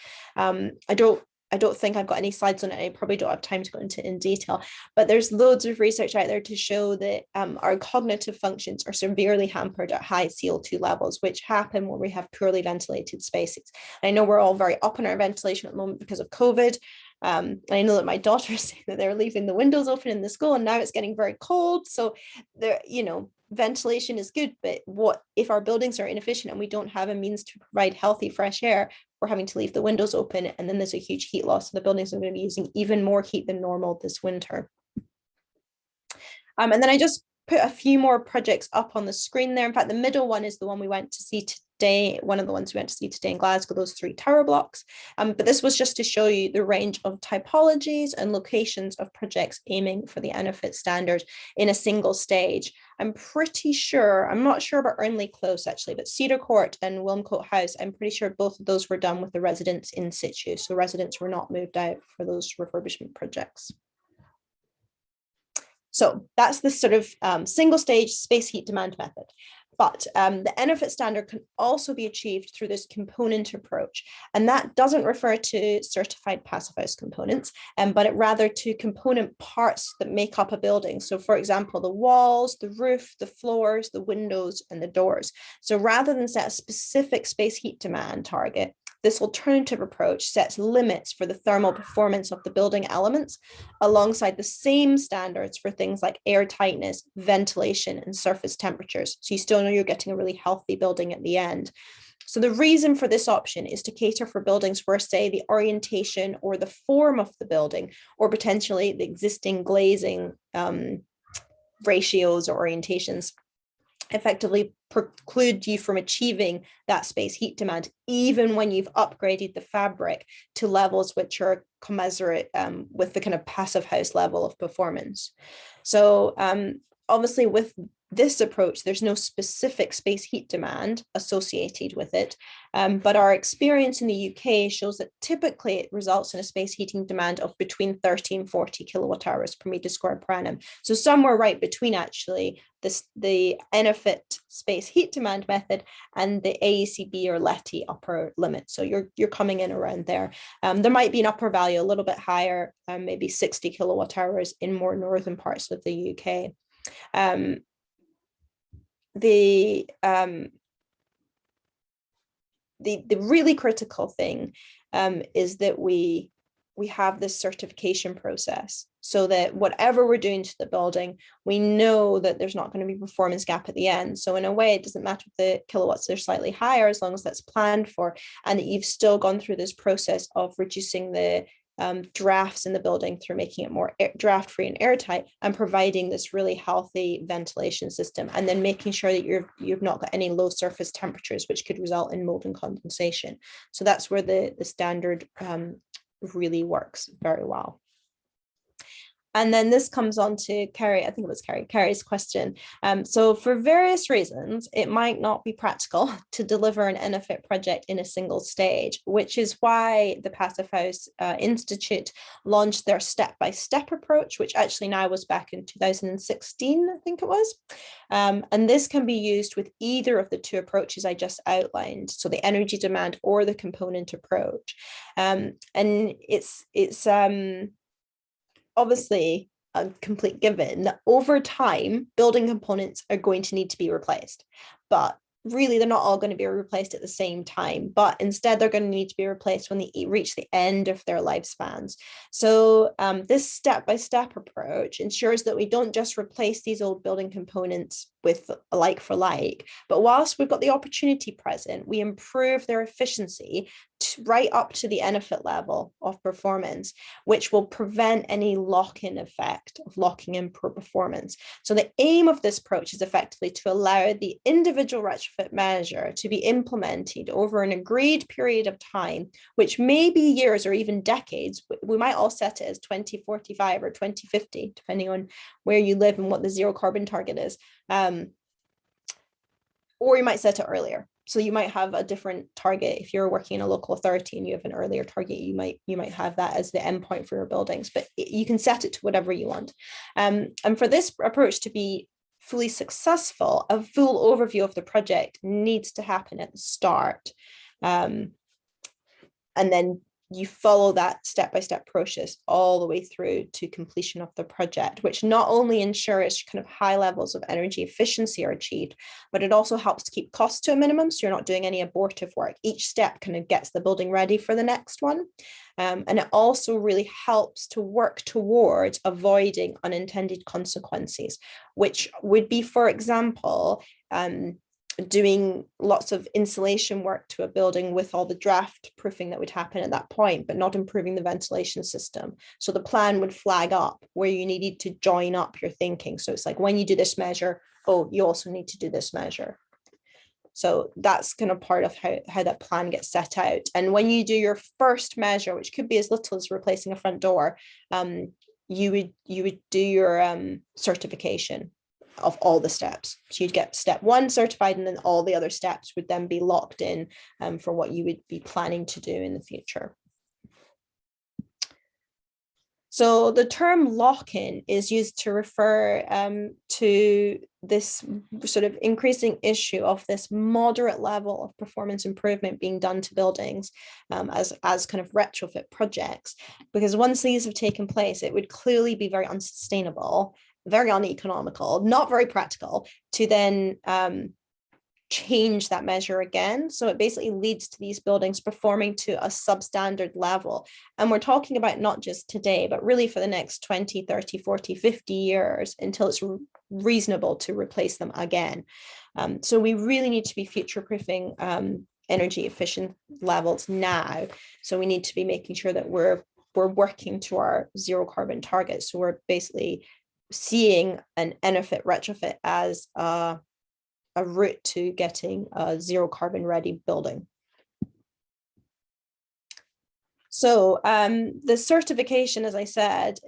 I don't think I've got any slides on it. I probably don't have time to go into in detail, but there's loads of research out there to show that our cognitive functions are severely hampered at high CO2 levels, which happen when we have poorly ventilated spaces. And I know we're all very up on our ventilation at the moment because of COVID. I know that my daughter is saying that they're leaving the windows open in the school, and now it's getting very cold. So there, ventilation is good, but what if our buildings are inefficient and we don't have a means to provide healthy fresh air? We're having to leave the windows open, and then there's a huge heat loss. So the buildings are going to be using even more heat than normal this winter. And then I just put a few more projects up on the screen there. In fact, the middle one is the one we went to see today, one of the ones we went to see today in Glasgow, those 3 tower blocks. But this was just to show you the range of typologies and locations of projects aiming for the Enerphit standard in a single stage. I'm pretty sure, I'm not sure about Ernley Close actually, but Cedar Court and Wilmcote House, I'm pretty sure both of those were done with the residents in situ. So residents were not moved out for those refurbishment projects. So that's the sort of single stage space heat demand method. But the Enerphit standard can also be achieved through this component approach. And that doesn't refer to certified Passivhaus components, but it rather to component parts that make up a building. So for example, the walls, the roof, the floors, the windows, and the doors. So rather than set a specific space heat demand target, this alternative approach sets limits for the thermal performance of the building elements alongside the same standards for things like air tightness, ventilation, and surface temperatures. So you still know you're getting a really healthy building at the end. So the reason for this option is to cater for buildings where, say, the orientation or the form of the building, or potentially the existing glazing ratios or orientations, effectively preclude you from achieving that space heat demand, even when you've upgraded the fabric to levels which are commensurate with the kind of Passivhaus level of performance. So obviously with this approach, there's no specific space heat demand associated with it, but our experience in the UK shows that typically it results in a space heating demand of between 30 and 40 kilowatt hours per meter squared per annum. So somewhere right between actually the Enerphit space heat demand method and the AECB or LETI upper limit. So you're coming in around there. There might be an upper value a little bit higher, maybe 60 kilowatt hours in more northern parts of the UK. The really critical thing is that we have this certification process, so that whatever we're doing to the building, we know that there's not going to be a performance gap at the end. So in a way, it doesn't matter if the kilowatts are slightly higher, as long as that's planned for, and that you've still gone through this process of reducing the drafts in the building through making it more draft free and airtight, and providing this really healthy ventilation system, and then making sure that you've not got any low surface temperatures which could result in mold and condensation. So that's where the standard really works very well. And then this comes on to Carrie, I think it was Carrie's question. So for various reasons, it might not be practical to deliver an Enerphit project in a single stage, which is why the Passivhaus Institute launched their step-by-step approach, which actually now was back in 2016, I think it was. And this can be used with either of the two approaches I just outlined, so the energy demand or the component approach. And it's obviously a complete given that over time, building components are going to need to be replaced. But really, they're not all going to be replaced at the same time, but instead they're going to need to be replaced when they reach the end of their lifespans. So this step-by-step approach ensures that we don't just replace these old building components with like for like, but whilst we've got the opportunity present, we improve their efficiency right up to the Enerphit level of performance, which will prevent any lock-in effect of locking in poor performance. So the aim of this approach is effectively to allow the individual retrofit measure to be implemented over an agreed period of time, which may be years or even decades. We might all set it as 2045 or 2050, depending on where you live and what the zero carbon target is. Or you might set it earlier. So you might have a different target. If you're working in a local authority and you have an earlier target, you might have that as the endpoint for your buildings, but you can set it to whatever you want. And for this approach to be fully successful, a full overview of the project needs to happen at the start. And then you follow that step-by-step process all the way through to completion of the project, which not only ensures kind of high levels of energy efficiency are achieved, but it also helps to keep costs to a minimum. So you're not doing any abortive work. Each step kind of gets the building ready for the next one. And it also really helps to work towards avoiding unintended consequences, which would be, for example, doing lots of insulation work to a building with all the draft proofing that would happen at that point, but not improving the ventilation system. So the plan would flag up where you needed to join up your thinking. So it's like, when you do this measure, oh, you also need to do this measure. So that's kind of part of how that plan gets set out. And when you do your first measure, which could be as little as replacing a front door, you would do your certification of all the steps. So you'd get step one certified, and then all the other steps would then be locked in for what you would be planning to do in the future. So the term lock-in is used to refer to this sort of increasing issue of this moderate level of performance improvement being done to buildings as kind of retrofit projects, because once these have taken place, it would clearly be very unsustainable, very uneconomical, not very practical to then change that measure again. So it basically leads to these buildings performing to a substandard level. And we're talking about not just today, but really for the next 20, 30, 40, 50 years until it's reasonable to replace them again. So we really need to be future-proofing energy efficient levels now. So we need to be making sure that we're working to our zero carbon targets. So we're basically seeing an Enerphit retrofit as a route to getting a zero carbon ready building. So the certification, as I said,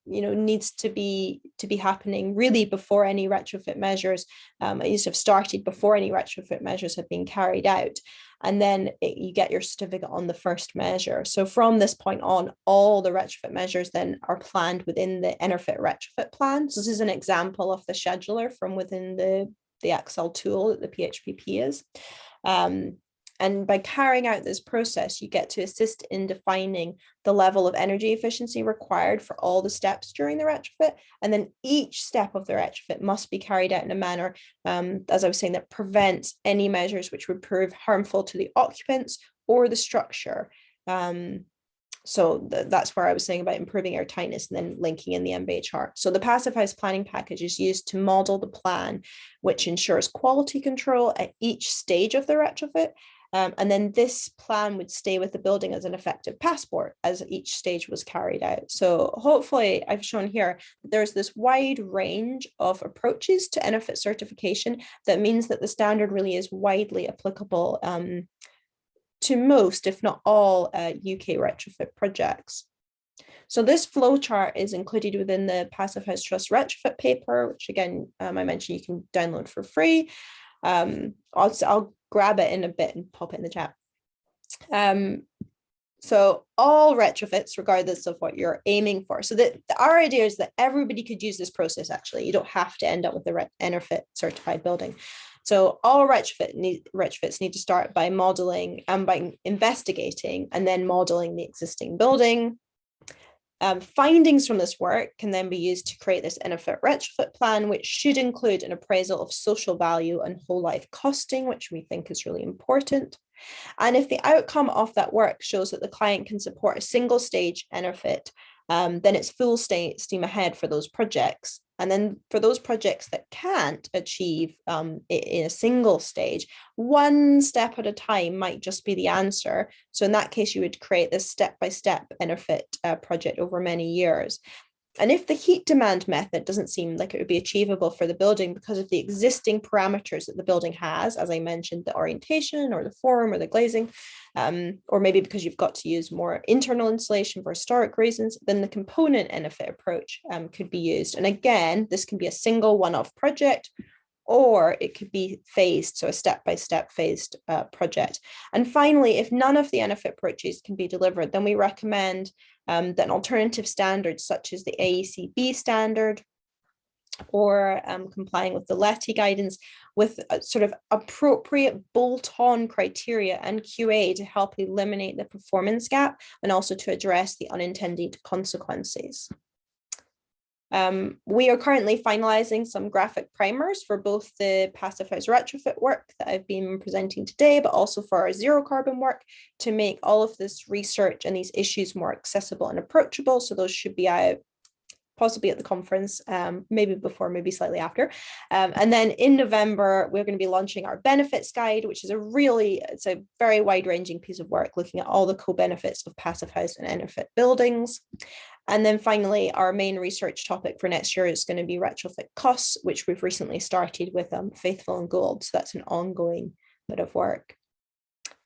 needs to be happening really before any retrofit measures. It used to have started before any retrofit measures have been carried out. And then you get your certificate on the first measure. So from this point on, all the retrofit measures then are planned within the Enerphit retrofit plan. So this is an example of the scheduler from within the Excel tool that the PHPP is. And by carrying out this process, you get to assist in defining the level of energy efficiency required for all the steps during the retrofit. And then each step of the retrofit must be carried out in a manner, as I was saying, that prevents any measures which would prove harmful to the occupants or the structure. So that's where I was saying about improving air tightness and then linking in the MBA chart. So the Passivhaus Planning Package is used to model the plan, which ensures quality control at each stage of the retrofit. And then this plan would stay with the building as an effective passport as each stage was carried out. So hopefully I've shown here that there's this wide range of approaches to Enerphit certification that means that the standard really is widely applicable to most, if not all, UK retrofit projects. So this flowchart is included within the Passivhaus Trust retrofit paper, which again, I mentioned you can download for free. I'll grab it in a bit and pop it in the chat. So all retrofits, regardless of what you're aiming for. So our idea is that everybody could use this process, actually. You don't have to end up with the Enerphit certified building. So all retrofits need to start by modeling and by investigating and then modeling the existing building. Findings from this work can then be used to create this Enerphit retrofit plan, which should include an appraisal of social value and whole life costing, which we think is really important. And if the outcome of that work shows that the client can support a single stage Enerphit, then it's full steam ahead for those projects. And then for those projects that can't achieve it in a single stage, one step at a time might just be the answer. So in that case, you would create this step-by-step Enerphit project over many years. And if the heat demand method doesn't seem like it would be achievable for the building because of the existing parameters that the building has, as I mentioned, the orientation or the form or the glazing, or maybe because you've got to use more internal insulation for historic reasons, then the component Enerphit approach could be used. And again, this can be a single one-off project, or it could be phased, so a step-by-step phased project. And finally, if none of the Enerphit approaches can be delivered, then we recommend that an alternative standard such as the AECB standard or complying with the LETI guidance with a sort of appropriate bolt-on criteria and QA to help eliminate the performance gap and also to address the unintended consequences. We are currently finalizing some graphic primers for both the Passivhaus retrofit work that I've been presenting today, but also for our zero carbon work to make all of this research and these issues more accessible and approachable. So those should be out possibly at the conference, maybe before, maybe slightly after. And then in November, we're going to be launching our benefits guide, which is it's a very wide ranging piece of work looking at all the co-benefits of Passivhaus and Enerphit buildings. And then finally, our main research topic for next year is going to be retrofit costs, which we've recently started with Faithful and Gold. So that's an ongoing bit of work.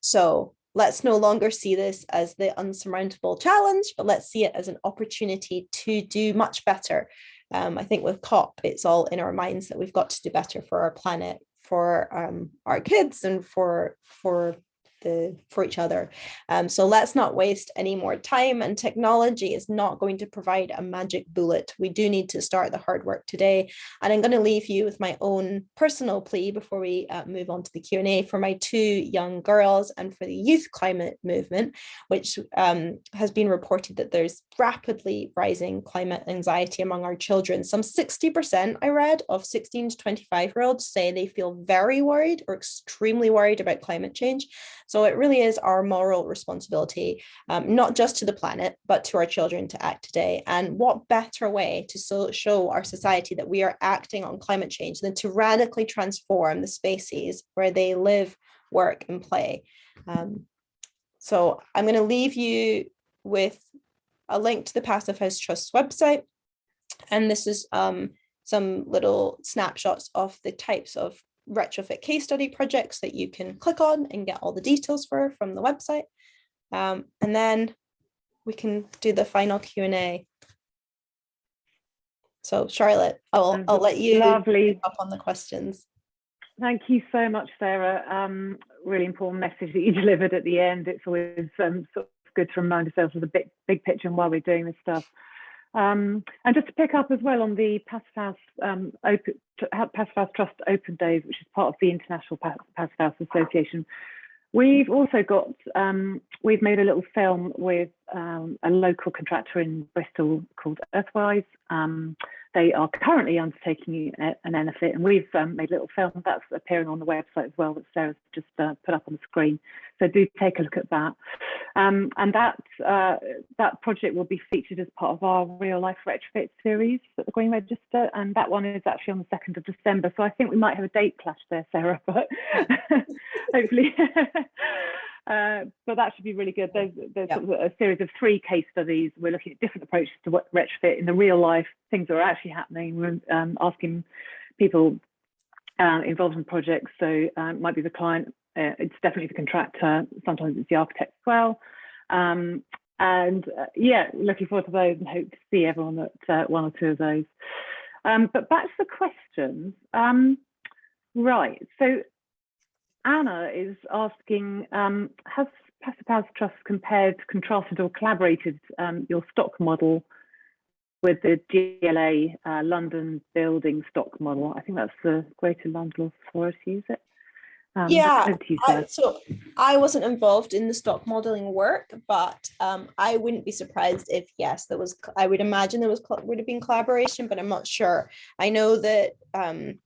So let's no longer see this as the unsurmountable challenge, but let's see it as an opportunity to do much better. I think with COP, it's all in our minds that we've got to do better for our planet, for our kids, and for each other. So let's not waste any more time, and technology is not going to provide a magic bullet. We do need to start the hard work today. And I'm going to leave you with my own personal plea before we move on to the Q&A for my two young girls and for the youth climate movement, which has been reported that there's rapidly rising climate anxiety among our children. Some 60%, I read, of 16 to 25-year-olds say they feel very worried or extremely worried about climate change. So it really is our moral responsibility, not just to the planet, but to our children to act today. And what better way to show our society that we are acting on climate change than to radically transform the spaces where they live, work, and play. So I'm going to leave you with a link to the Passivhaus Trust website. And this is some little snapshots of the types of retrofit case study projects that you can click on and get all the details from the website. And then we can do the final Q&A. So Charlotte, I'll let you pick up on the questions. Thank you so much, Sarah. Really important message that you delivered at the end. It's always sort of good to remind ourselves of the big picture and why we're doing this stuff. And just to pick up as well on the Passivhaus Trust Open Days, which is part of the International Passivhaus Association. We've also got, we've made a little film with a local contractor in Bristol called Earthwise. They are currently undertaking an Enerphit, and we've made a little film that's appearing on the website as well that Sarah's just put up on the screen. So do take a look at that. And that project will be featured as part of our real life retrofit series at the Green Register, and that one is actually on the 2nd of December. So I think we might have a date clash there, Sarah, but hopefully. But that should be really good. There's sort of a series of 3 case studies. We're looking at different approaches to retrofit in the real life, things that are actually happening. We're asking people involved in projects. So it might be the client, it's definitely the contractor, sometimes it's the architect as well. And And yeah, looking forward to those and hope to see everyone at one or two of those. But back to the questions. Right, so Anna is asking, has Passivhaus Trust compared, contrasted or collaborated your stock model with the GLA London building stock model? I think that's the Greater London Authority, is it? So I wasn't involved in the stock modeling work, but I wouldn't be surprised if yes, there was. I would imagine there would have been collaboration, but I'm not sure. I know that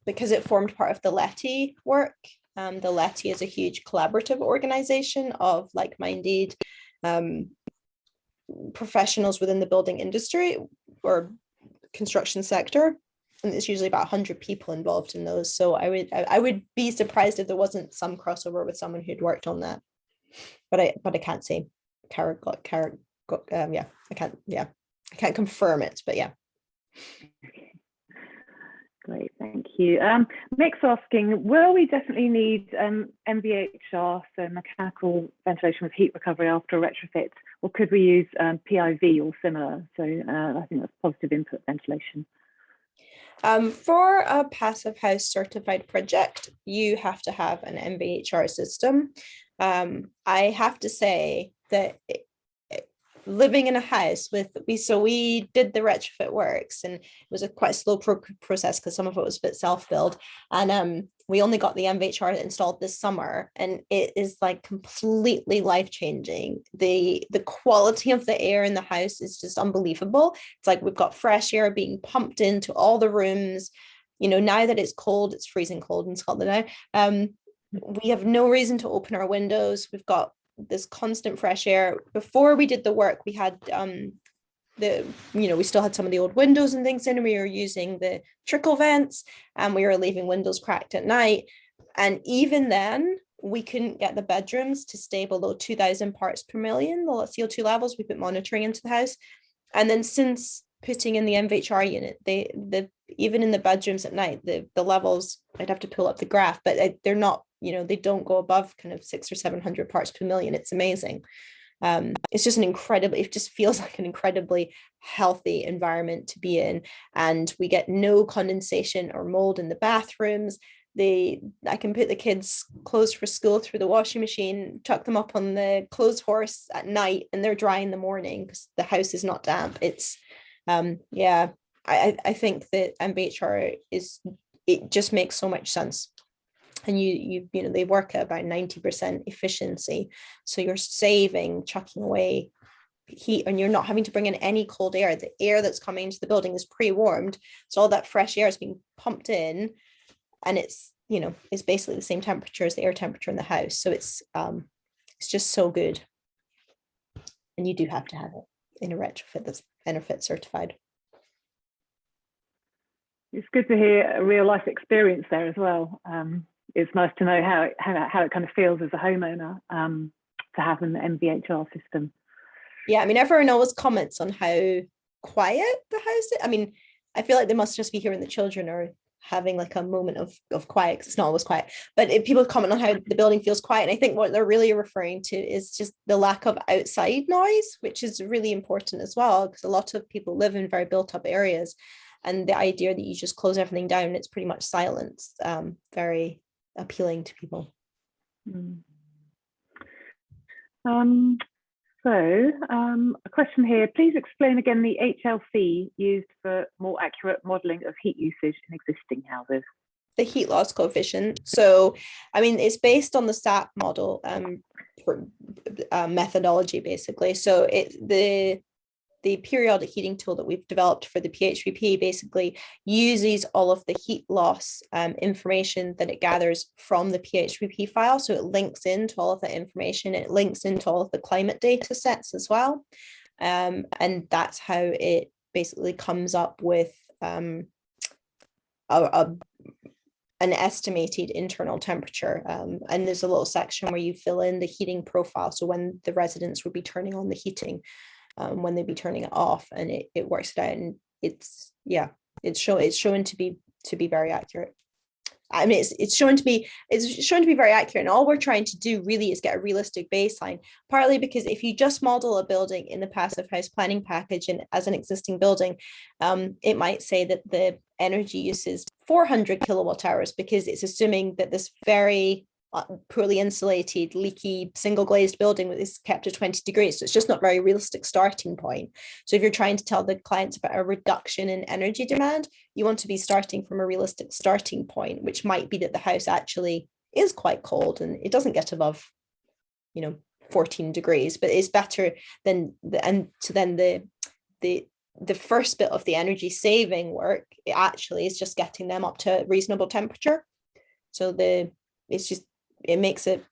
because it formed part of the LETI work. The LETI is a huge collaborative organization of like-minded professionals within the building industry or construction sector. And it's usually about 100 people involved in those. So I would be surprised if there wasn't some crossover with someone who'd worked on that. But I can't say. I can't confirm it, but yeah. Great, thank you. Mick's asking, will we definitely need MVHR, so mechanical ventilation with heat recovery after a retrofit, or could we use PIV or similar? So I think that's positive input ventilation. For a Passivhaus certified project, you have to have an MVHR system. I have to say that living in a house we did the retrofit works, and it was a quite slow process because some of it was a bit self-build, and we only got the MVHR installed this summer, and it is like completely life-changing. The quality of the air in the house is just unbelievable. It's like we've got fresh air being pumped into all the rooms. Now that it's cold, it's freezing cold in Scotland now. We have no reason to open our windows. We've got this constant fresh air. Before we did the work, we had we still had some of the old windows and things in, and we were using the trickle vents, and we were leaving windows cracked at night. And even then, we couldn't get the bedrooms to stay below 2,000 parts per million, the CO2 levels. We put monitoring into the house. And then since putting in the MVHR unit, even in the bedrooms at night, the levels, I'd have to pull up the graph, but they're not, they don't go above kind of 600 or 700 parts per million. It's amazing. It's just it just feels like an incredibly healthy environment to be in. And we get no condensation or mold in the bathrooms. I can put the kids' clothes for school through the washing machine, chuck them up on the clothes horse at night, and they're dry in the morning because the house is not damp. It's I think that MVHR it just makes so much sense. And they work at about 90% efficiency. So you're chucking away heat, and you're not having to bring in any cold air. The air that's coming into the building is pre-warmed. So all that fresh air is being pumped in, and it's basically the same temperature as the air temperature in the house. So it's just so good. And you do have to have it in a retrofit that's Enerphit certified. It's good to hear a real life experience there as well. It's nice to know how it kind of feels as a homeowner to have an MVHR system. Yeah, I mean, everyone always comments on how quiet the house is. I mean, I feel like they must just be hearing the children or having like a moment of quiet, because it's not always quiet. But if people comment on how the building feels quiet, and I think what they're really referring to is just the lack of outside noise, which is really important as well, because a lot of people live in very built up areas, and the idea that you just close everything down, it's pretty much silence, very appealing to people. A question here, please explain again the HLC used for more accurate modelling of heat usage in existing houses. The heat loss coefficient. So, I mean, it's based on the SAP model methodology, basically. So the periodic heating tool that we've developed for the PHPP basically uses all of the heat loss information that it gathers from the PHPP file. So it links into all of that information. It links into all of the climate data sets as well. And that's how it basically comes up with an estimated internal temperature. And there's a little section where you fill in the heating profile. So when the residents would be turning on the heating, when they'd be turning it off, and it works it out, and it's shown to be very accurate. I mean, it's shown to be very accurate. And all we're trying to do really is get a realistic baseline, partly because if you just model a building in the Passivhaus Planning Package and as an existing building, it might say that the energy use is 400 kilowatt hours because it's assuming that this very poorly insulated, leaky, single glazed building is kept at 20 degrees. So it's just not very realistic starting point. So if you're trying to tell the clients about a reduction in energy demand, you want to be starting from a realistic starting point, which might be that the house actually is quite cold and it doesn't get above, 14 degrees, but it's better than the first bit of the energy saving work, it actually is just getting them up to reasonable temperature. So it makes it,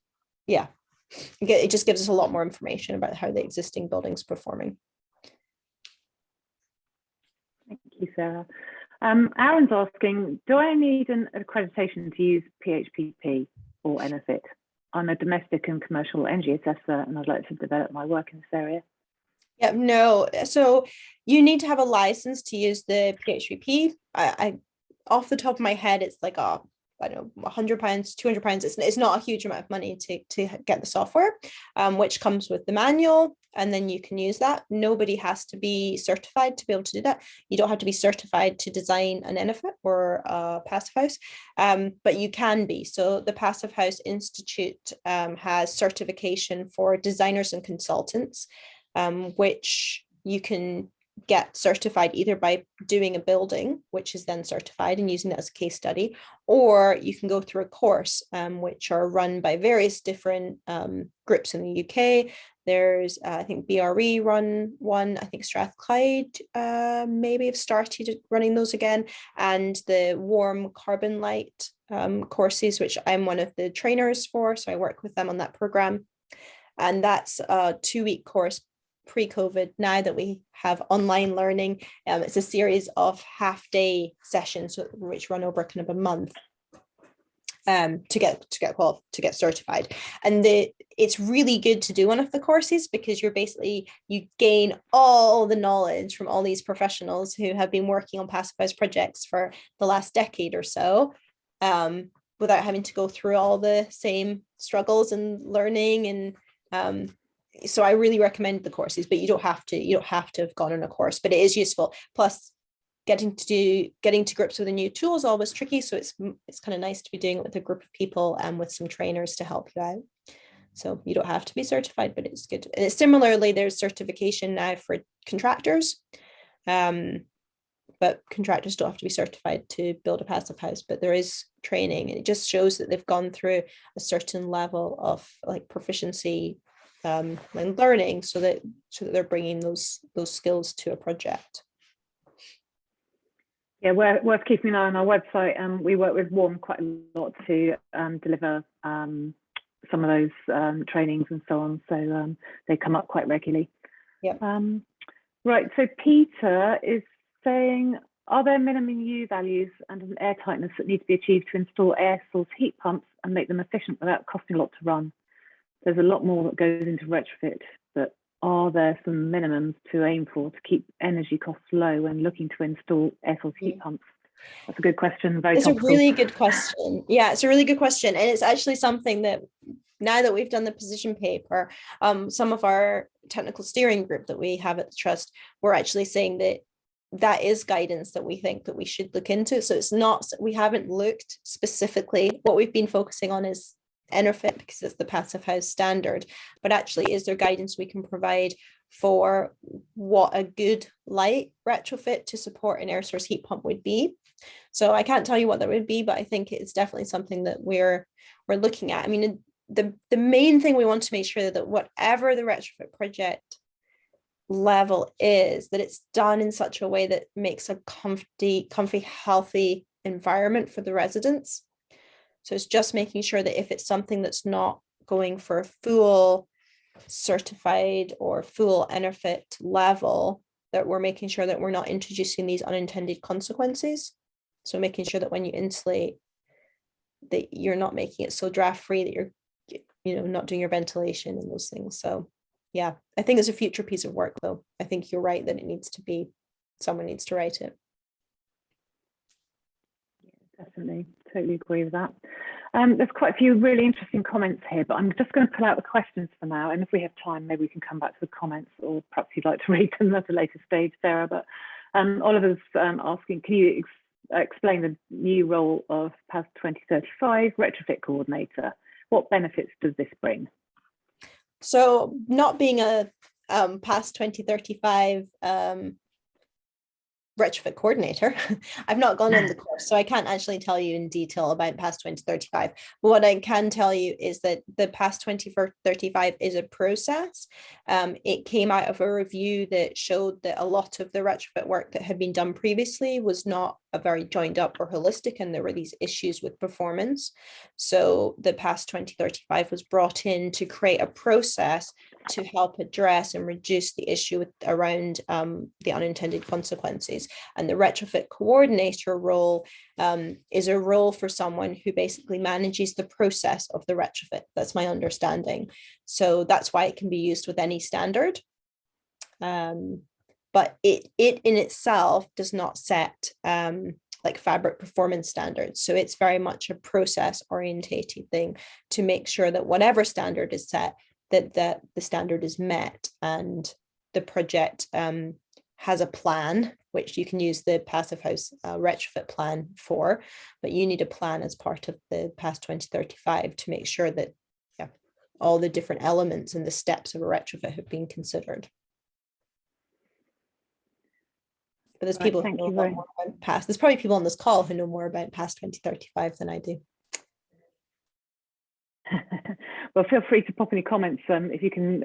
it just gives us a lot more information about how the existing building's performing. Thank you, Sarah. Aaron's asking, do I need an accreditation to use PHPP or Enerphit? I'm a domestic and commercial energy assessor and I'd like to develop my work in this area. Yeah, no. So you need to have a license to use the PHPP. I off the top of my head, it's like I don't know, £100, £200. It's not a huge amount of money to get the software, which comes with the manual, and then you can use that. Nobody has to be certified to be able to do that. You don't have to be certified to design an Enerphit or a Passivhaus, but you can be. So the Passivhaus Institute has certification for designers and consultants, which you can get certified either by doing a building, which is then certified and using that as a case study, or you can go through a course, which are run by various different groups in the UK. There's, I think BRE run one, I think Strathclyde maybe have started running those again, and the Warm Carbon Light courses, which I'm one of the trainers for, so I work with them on that program. And that's a 2-week course pre-COVID. Now that we have online learning, it's a series of half-day sessions which run over kind of a month to get certified. And it's really good to do one of the courses because you gain all the knowledge from all these professionals who have been working on Passivhaus projects for the last decade or so, without having to go through all the same struggles and learning. And so I really recommend the courses, but you don't have to have gone on a course, but it is useful. Plus getting to grips with a new tool is always tricky. So it's kind of nice to be doing it with a group of people and with some trainers to help you out. So you don't have to be certified, but it's good. And similarly, there's certification now for contractors, but contractors don't have to be certified to build a Passivhaus, but there is training, and it just shows that they've gone through a certain level of like proficiency and learning, so that they're bringing those skills to a project. Yeah, worth keeping an eye on our website. We work with Warm quite a lot to deliver some of those trainings and so on. So they come up quite regularly. Yep. Right. So Peter is saying, are there minimum U values and an air tightness that need to be achieved to install air source heat pumps and make them efficient without costing a lot to run? There's a lot more that goes into retrofit, but are there some minimums to aim for to keep energy costs low when looking to install air source heat pumps? That's a good question. Very topical. A really good question. Yeah, it's a really good question. And it's actually something that now that we've done the position paper, some of our technical steering group that we have at the Trust, we're actually saying that is guidance that we think that we should look into. So it's not, we haven't looked specifically. What we've been focusing on is Enerphit because it's the Passivhaus standard, but actually is there guidance we can provide for what a good light retrofit to support an air source heat pump would be? So I can't tell you what that would be, but I think it's definitely something that we're looking at. I mean, the main thing we want to make sure that whatever the retrofit project level is, that it's done in such a way that makes a comfy, healthy environment for the residents. So it's just making sure that if it's something that's not going for a full certified or full Enerphit level, that we're making sure that we're not introducing these unintended consequences. So making sure that when you insulate, that you're not making it so draft free that you're not doing your ventilation and those things. So yeah, I think it's a future piece of work though. I think you're right that someone needs to write it. Definitely, totally agree with that. There's quite a few really interesting comments here, but I'm just going to pull out the questions for now. And if we have time, maybe we can come back to the comments, or perhaps you'd like to read them at a later stage, Sarah. But Oliver's asking, can you explain the new role of PAS 2035 retrofit coordinator? What benefits does this bring? So not being a PAS 2035 retrofit coordinator, I've not gone on the course, so I can't actually tell you in detail about PAS 2035. But what I can tell you is that the PAS 2035 is a process. It came out of a review that showed that a lot of the retrofit work that had been done previously was not a very joined up or holistic, and there were these issues with performance. So the PAS 2035 was brought in to create a process to help address and reduce the issue around the unintended consequences. And the retrofit coordinator role is a role for someone who basically manages the process of the retrofit. That's my understanding. So that's why it can be used with any standard. But it in itself does not set like fabric performance standards. So it's very much a process orientated thing to make sure that whatever standard is set, that the standard is met, and the project has a plan, which you can use the Passivhaus retrofit plan for, but you need a plan as part of the PAS 2035 to make sure that all the different elements and the steps of a retrofit have been considered. But there's people who know a lot more about PAS. There's probably people on this call who know more about PAS 2035 than I do. Well, feel free to pop any comments if you can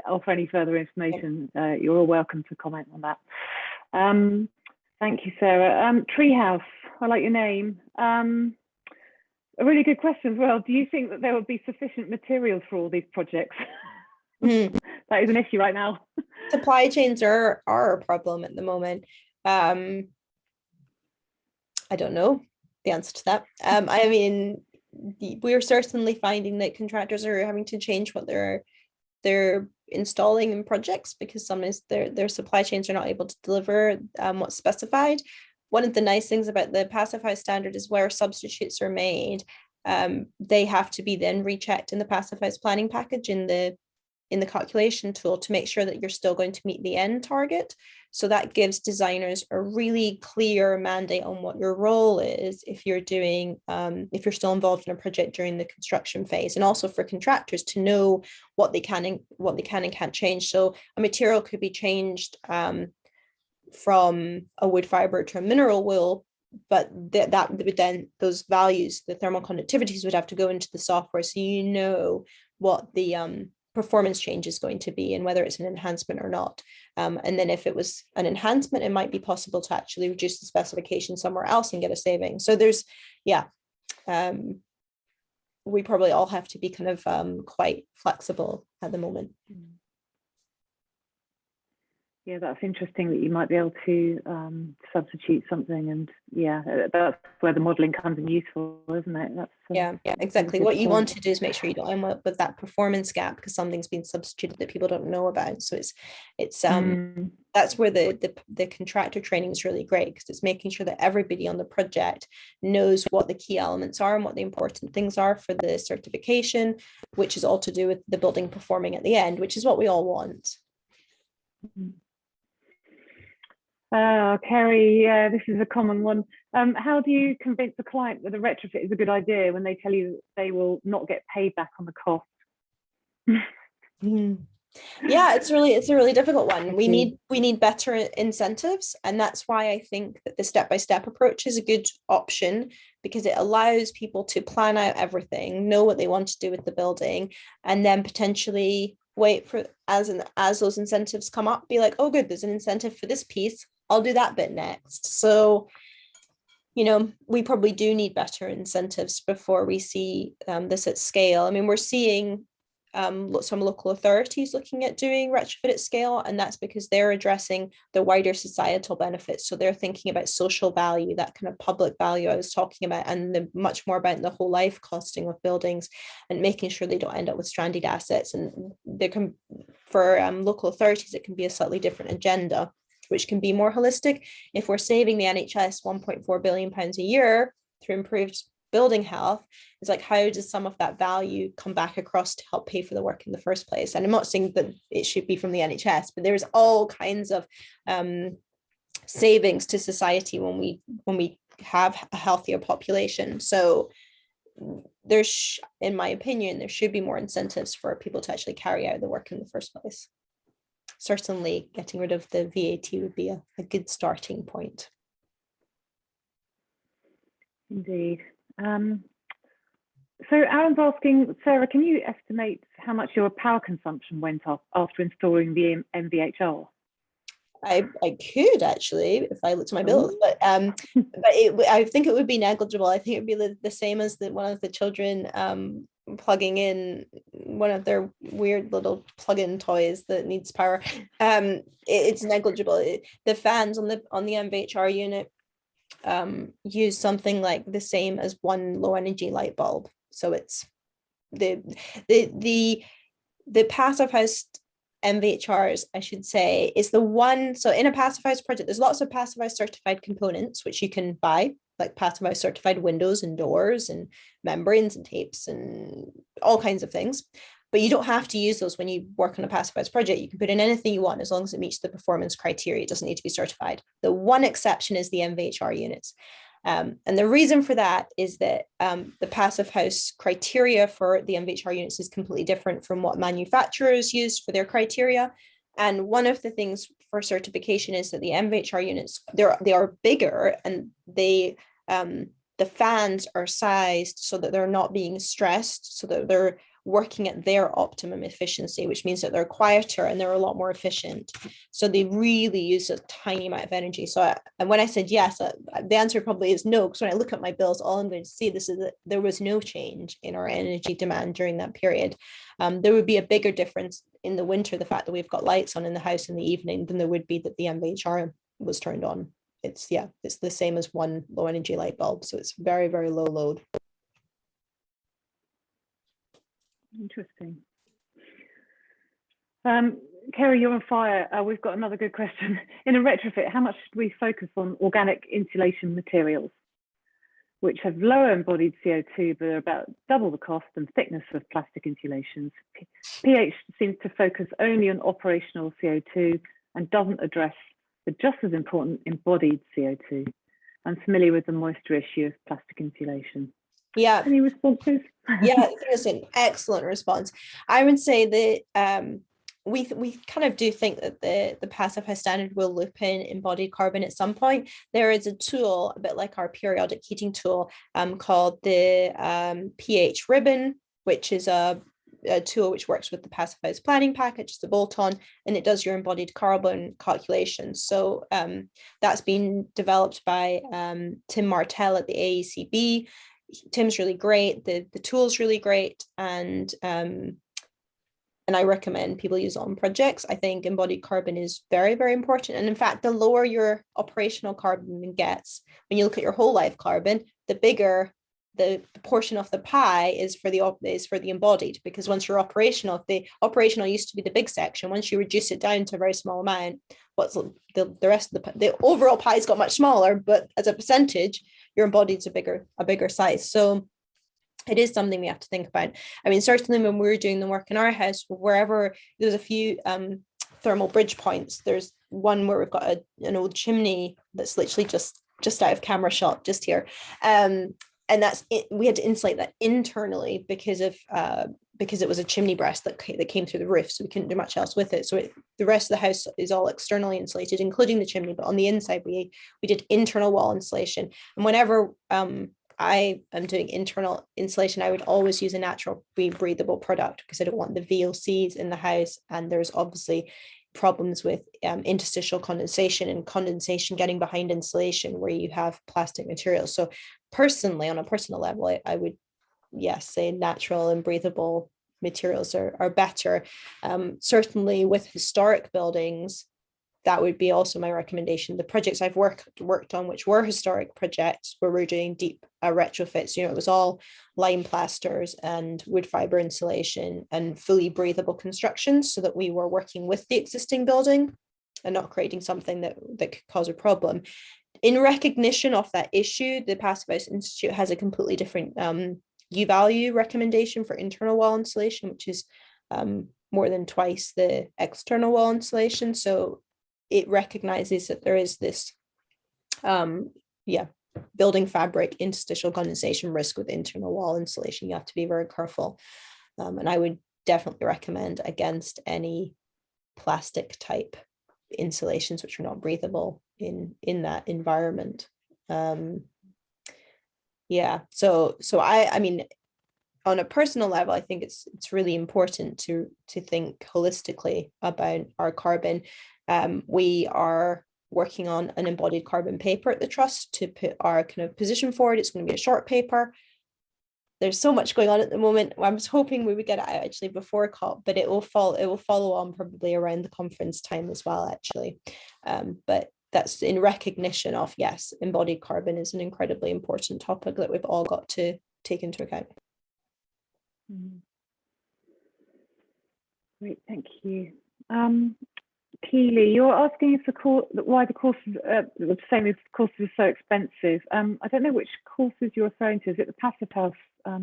offer any further information. You're all welcome to comment on that. Thank you, Sarah. Treehouse, I like your name. A really good question as well. Do you think that there would be sufficient materials for all these projects? That is an issue right now. Supply chains are a problem at the moment. I don't know the answer to that. I mean, we're certainly finding that contractors are having to change what they're installing in projects because sometimes their supply chains are not able to deliver what's specified. One of the nice things about the Passivhaus standard is where substitutes are made, they have to be then rechecked in the Passivhaus planning package in the calculation tool to make sure that you're still going to meet the end target. So that gives designers a really clear mandate on what your role is if you're doing, if you're still involved in a project during the construction phase, and also for contractors to know what they can and can't change. So a material could be changed from a wood fiber to a mineral wool, but that would then, those values, the thermal conductivities would have to go into the software, so you know what the performance change is going to be and whether it's an enhancement or not. And then if it was an enhancement, it might be possible to actually reduce the specification somewhere else and get a saving. So there's, we probably all have to be kind of quite flexible at the moment. Yeah, that's interesting that you might be able to substitute something, and that's where the modelling comes in useful, isn't it? That's exactly. What you want to do is make sure you don't end up with that performance gap because something's been substituted that people don't know about. So it's that's where the contractor training is really great, because it's making sure that everybody on the project knows what the key elements are and what the important things are for the certification, which is all to do with the building performing at the end, which is what we all want. Kerry, this is a common one. How do you convince the client that a retrofit is a good idea when they tell you they will not get paid back on the cost? Yeah, it's a really difficult one. We need better incentives, and that's why I think that the step-by-step approach is a good option, because it allows people to plan out everything, know what they want to do with the building, and then potentially wait for as those incentives come up, be like, oh good, there's an incentive for this piece, I'll do that bit next. So, you know, we probably do need better incentives before we see this at scale. I mean, we're seeing some local authorities looking at doing retrofit at scale, and that's because they're addressing the wider societal benefits. So they're thinking about social value, that kind of public value I was talking about, and much more about the whole life costing of buildings, and making sure they don't end up with stranded assets. And there can, for local authorities, it can be a slightly different agenda, which can be more holistic. If we're saving the NHS £1.4 billion a year, through improved building health, it's like, how does some of that value come back across to help pay for the work in the first place? And I'm not saying that it should be from the NHS, but there's all kinds of savings to society when we have a healthier population. So there's, in my opinion, there should be more incentives for people to actually carry out the work in the first place. Certainly getting rid of the VAT would be a good starting point. Indeed. So Aaron's asking, Sarah, can you estimate how much your power consumption went up after installing the MVHR? I could actually, if I looked at my bills, but I think it would be negligible. I think it would be the same as one of the children plugging in one of their weird little plug-in toys that needs power. It's negligible. The fans on the MVHR unit use something like the same as one low energy light bulb. So it's the Passivhaus MVHRs, I should say, is the one. So in a Passivhaus project, there's lots of Passivhaus certified components which you can buy, like Passivhaus certified windows and doors and membranes and tapes and all kinds of things. But you don't have to use those when you work on a Passivhaus project. You can put in anything you want as long as it meets the performance criteria. It doesn't need to be certified. The one exception is the MVHR units. And the reason for that is that the Passivhaus criteria for the MVHR units is completely different from what manufacturers use for their criteria. And one of the things for certification is that the MVHR units, they are bigger, and the fans are sized so that they're not being stressed, so that they're working at their optimum efficiency, which means that they're quieter and they're a lot more efficient. So they really use a tiny amount of energy. So and when I said yes, the answer probably is no, because when I look at my bills, all I'm going to see is that there was no change in our energy demand during that period. There would be a bigger difference in the winter, the fact that we've got lights on in the house in the evening, than there would be that the MVHR was turned on. It's the same as one low energy light bulb. So it's very, very low load. Interesting. Kerry, you're on fire. We've got another good question. In a retrofit, how much should we focus on organic insulation materials, which have lower embodied CO2 but are about double the cost and thickness of plastic insulations? PH seems to focus only on operational CO2 and doesn't address the just as important embodied CO2. I'm familiar with the moisture issue of plastic insulation. Yeah. Any responses? Yeah, it's an excellent response. I would say that we kind of do think that the Passivhaus standard will loop in embodied carbon at some point. There is a tool, a bit like our periodic heating tool, called the pH ribbon, which is a tool which works with the Passivhaus Planning Package, the bolt-on, and it does your embodied carbon calculations. So that's been developed by Tim Martell at the AECB. Tim's really great. The tool's really great, and I recommend people use it on projects. I think embodied carbon is very, very important, and in fact, the lower your operational carbon gets, when you look at your whole life carbon, the bigger the portion of the pie is for the embodied. Because once you're operational, if the operational used to be the big section, once you reduce it down to a very small amount, what's the rest of the overall pie's got much smaller, but as a percentage, your embodied's a bigger size. So it is something we have to think about. I mean, certainly when we were doing the work in our house, wherever there's a few thermal bridge points, there's one where we've got an old chimney that's literally just out of camera shot just here. And that's it. We had to insulate that internally because it was a chimney breast that came through the roof, so we couldn't do much else with it. So the rest of the house is all externally insulated, including the chimney. But on the inside, we did internal wall insulation. And whenever I am doing internal insulation, I would always use a natural breathable product, because I don't want the VOCs in the house. And there's obviously problems with interstitial condensation and condensation getting behind insulation where you have plastic materials. So personally, on a personal level, I would, yes, say natural and breathable materials are better. Certainly with historic buildings, that would be also my recommendation. The projects I've worked on, which were historic projects, where we're doing deep retrofits, it was all lime plasters and wood fiber insulation and fully breathable constructions, so that we were working with the existing building and not creating something that could cause a problem. In recognition of that issue, the Passivhaus Institute has a completely different U-value recommendation for internal wall insulation, which is more than twice the external wall insulation. So it recognizes that there is this building fabric interstitial condensation risk with internal wall insulation. You have to be very careful. And I would definitely recommend against any plastic type insulations which are not breathable in that environment. So I mean, on a personal level, I think it's really important to think holistically about our carbon. We are working on an embodied carbon paper at the Trust to put our kind of position forward. It's going to be a short paper. There's so much going on at the moment. I was hoping we would get it out actually before COP, but it will follow on probably around the conference time as well, actually. But that's in recognition of, yes, embodied carbon is an incredibly important topic that we've all got to take into account. Great, thank you. Keely, you're asking if why the courses, the same as courses are so expensive. I don't know which courses you're referring to. Is it the Passivhaus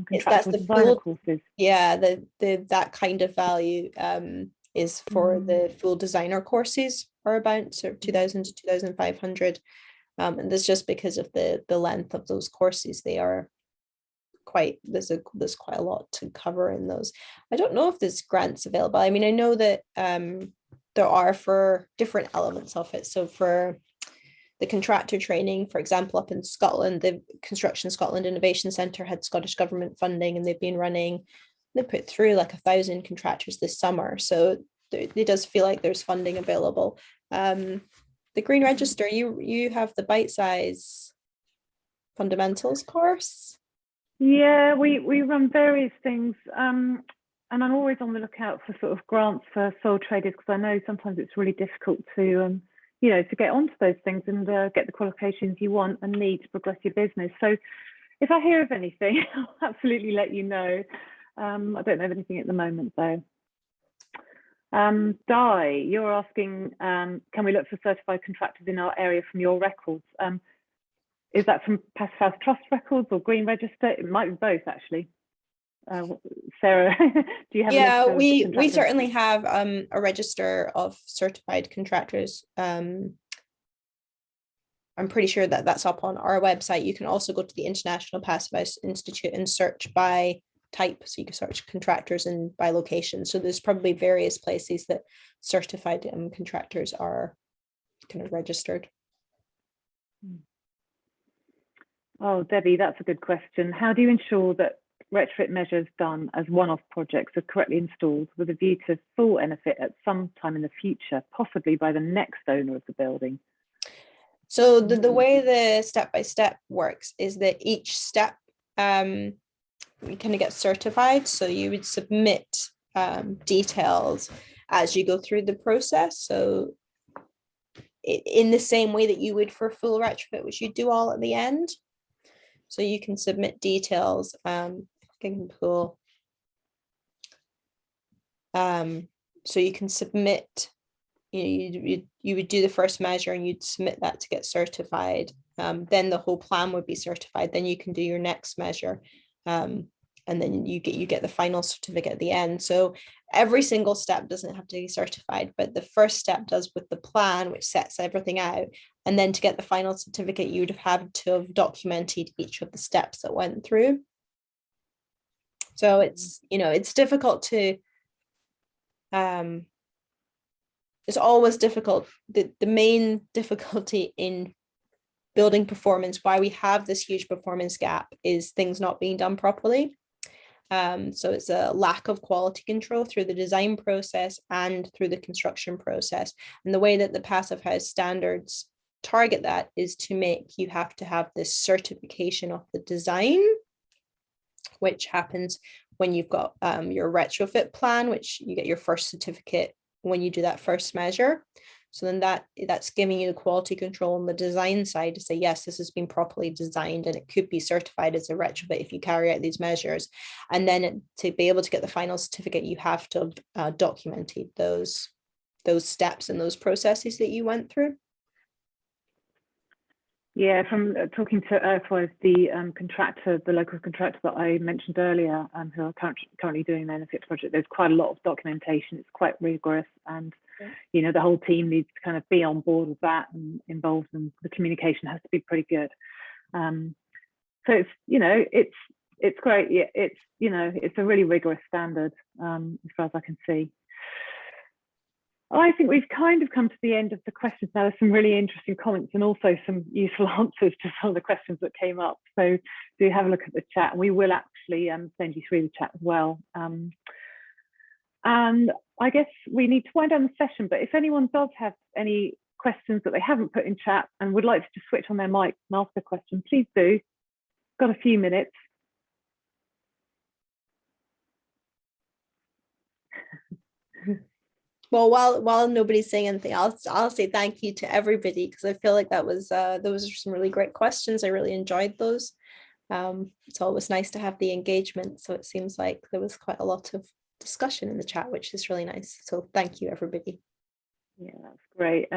contractual designer courses? Yeah, that kind of value is for the full designer courses, are about sort of 2,000 to 2,500. And that's just because of the length of those courses. They are there's quite a lot to cover in those. I don't know if there's grants available. I mean, I know that there are for different elements of it. So for the contractor training, for example, up in Scotland, the Construction Scotland Innovation Centre had Scottish Government funding, and they put through like 1,000 contractors this summer. So it does feel like there's funding available. The Green Register, you have the bite size fundamentals course. Yeah, we run various things, and I'm always on the lookout for sort of grants for sole traders, because I know sometimes it's really difficult to to get onto those things and get the qualifications you want and need to progress your business. So if I hear of anything, I'll absolutely let you know. I don't know of anything at the moment though. Di, you're asking, can we look for certified contractors in our area from your records? Is that from Passivhaus Trust records or Green Register? It might be both, actually. Sarah, do you have? Yeah, we certainly have a register of certified contractors. I'm pretty sure that's up on our website. You can also go to the International Passivhaus Institute and search by type. So you can search contractors and by location. So there's probably various places that certified contractors are kind of registered. Oh, Debbie, that's a good question. How do you ensure that retrofit measures done as one-off projects are correctly installed with a view to full Enerphit at some time in the future, possibly by the next owner of the building? So the way the step-by-step works is that each step you kind of get certified. So you would submit details as you go through the process. So in the same way that you would for full retrofit, which you do all at the end. So you can submit details. So you can submit, you would do the first measure and you'd submit that to get certified. Then the whole plan would be certified. Then you can do your next measure. And then you get the final certificate at the end. So every single step doesn't have to be certified, but the first step does with the plan, which sets everything out. And then to get the final certificate, you would have had to have documented each of the steps that went through. So it's difficult to, it's always difficult. The main difficulty in building performance, why we have this huge performance gap, is things not being done properly. So it's a lack of quality control through the design process and through the construction process. And the way that the Passivhaus standards target that is to make you have to have this certification of the design, which happens when you've got your retrofit plan, which you get your first certificate when you do that first measure. So then that's giving you the quality control on the design side to say, yes, this has been properly designed and it could be certified as a retrofit if you carry out these measures. And then to be able to get the final certificate, you have to have documented those steps and those processes that you went through. Yeah, from talking to Earthwise, the contractor, the local contractor that I mentioned earlier, who are currently doing the Enerphit project, there's quite a lot of documentation. It's quite rigorous, and you know, the whole team needs to kind of be on board with that and involved, and the communication has to be pretty good. So it's, you know, it's great. Yeah, it's, you know, it's a really rigorous standard as far as I can see. I think we've kind of come to the end of the questions now. There's some really interesting comments and also some useful answers to some of the questions that came up. So do have a look at the chat, and we will actually send you through the chat as well. And I guess we need to wind down the session, but if anyone does have any questions that they haven't put in chat and would like to just switch on their mic and ask a question, please do. Got a few minutes. Well, while nobody's saying anything, I'll say thank you to everybody, because I feel like that was those are some really great questions. I really enjoyed those. It's always nice to have the engagement. So it seems like there was quite a lot of discussion in the chat, which is really nice. So thank you, everybody. Yeah, that's great.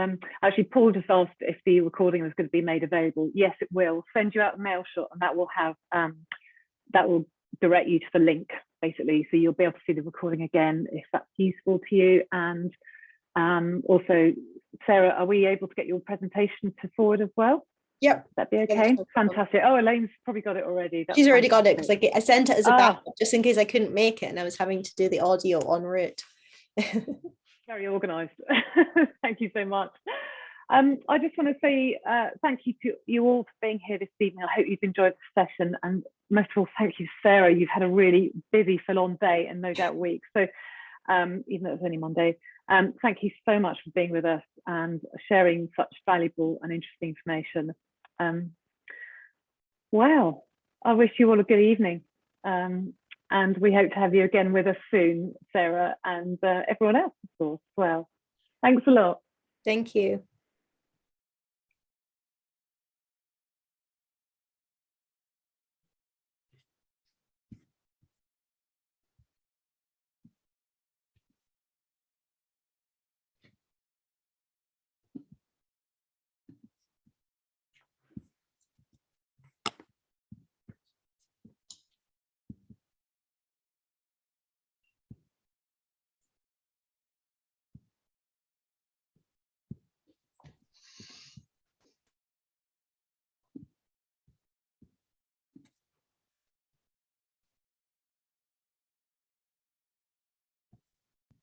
Actually, Paul just asked if the recording was going to be made available. Yes, it will. Send you out a mail shot, and that will have that will direct you to the link, basically, so you'll be able to see the recording again if that's useful to you. And also, Sarah, are we able to get your presentation to forward as well? Yep. That'd be okay. Fantastic. Oh, Elaine's probably got it already. She's already got it, because I sent it as a backup just in case I couldn't make it and I was having to do the audio en route. Very organised. Thank you so much. I just want to say thank you to you all for being here this evening. I hope you've enjoyed the session, and most of all, thank you, Sarah. You've had a really busy, full-on day and no doubt week. So even though it's only Monday, thank you so much for being with us and sharing such valuable and interesting information. Wow, I wish you all a good evening. And we hope to have you again with us soon, Sarah, and everyone else, of course. Well, thanks a lot. Thank you.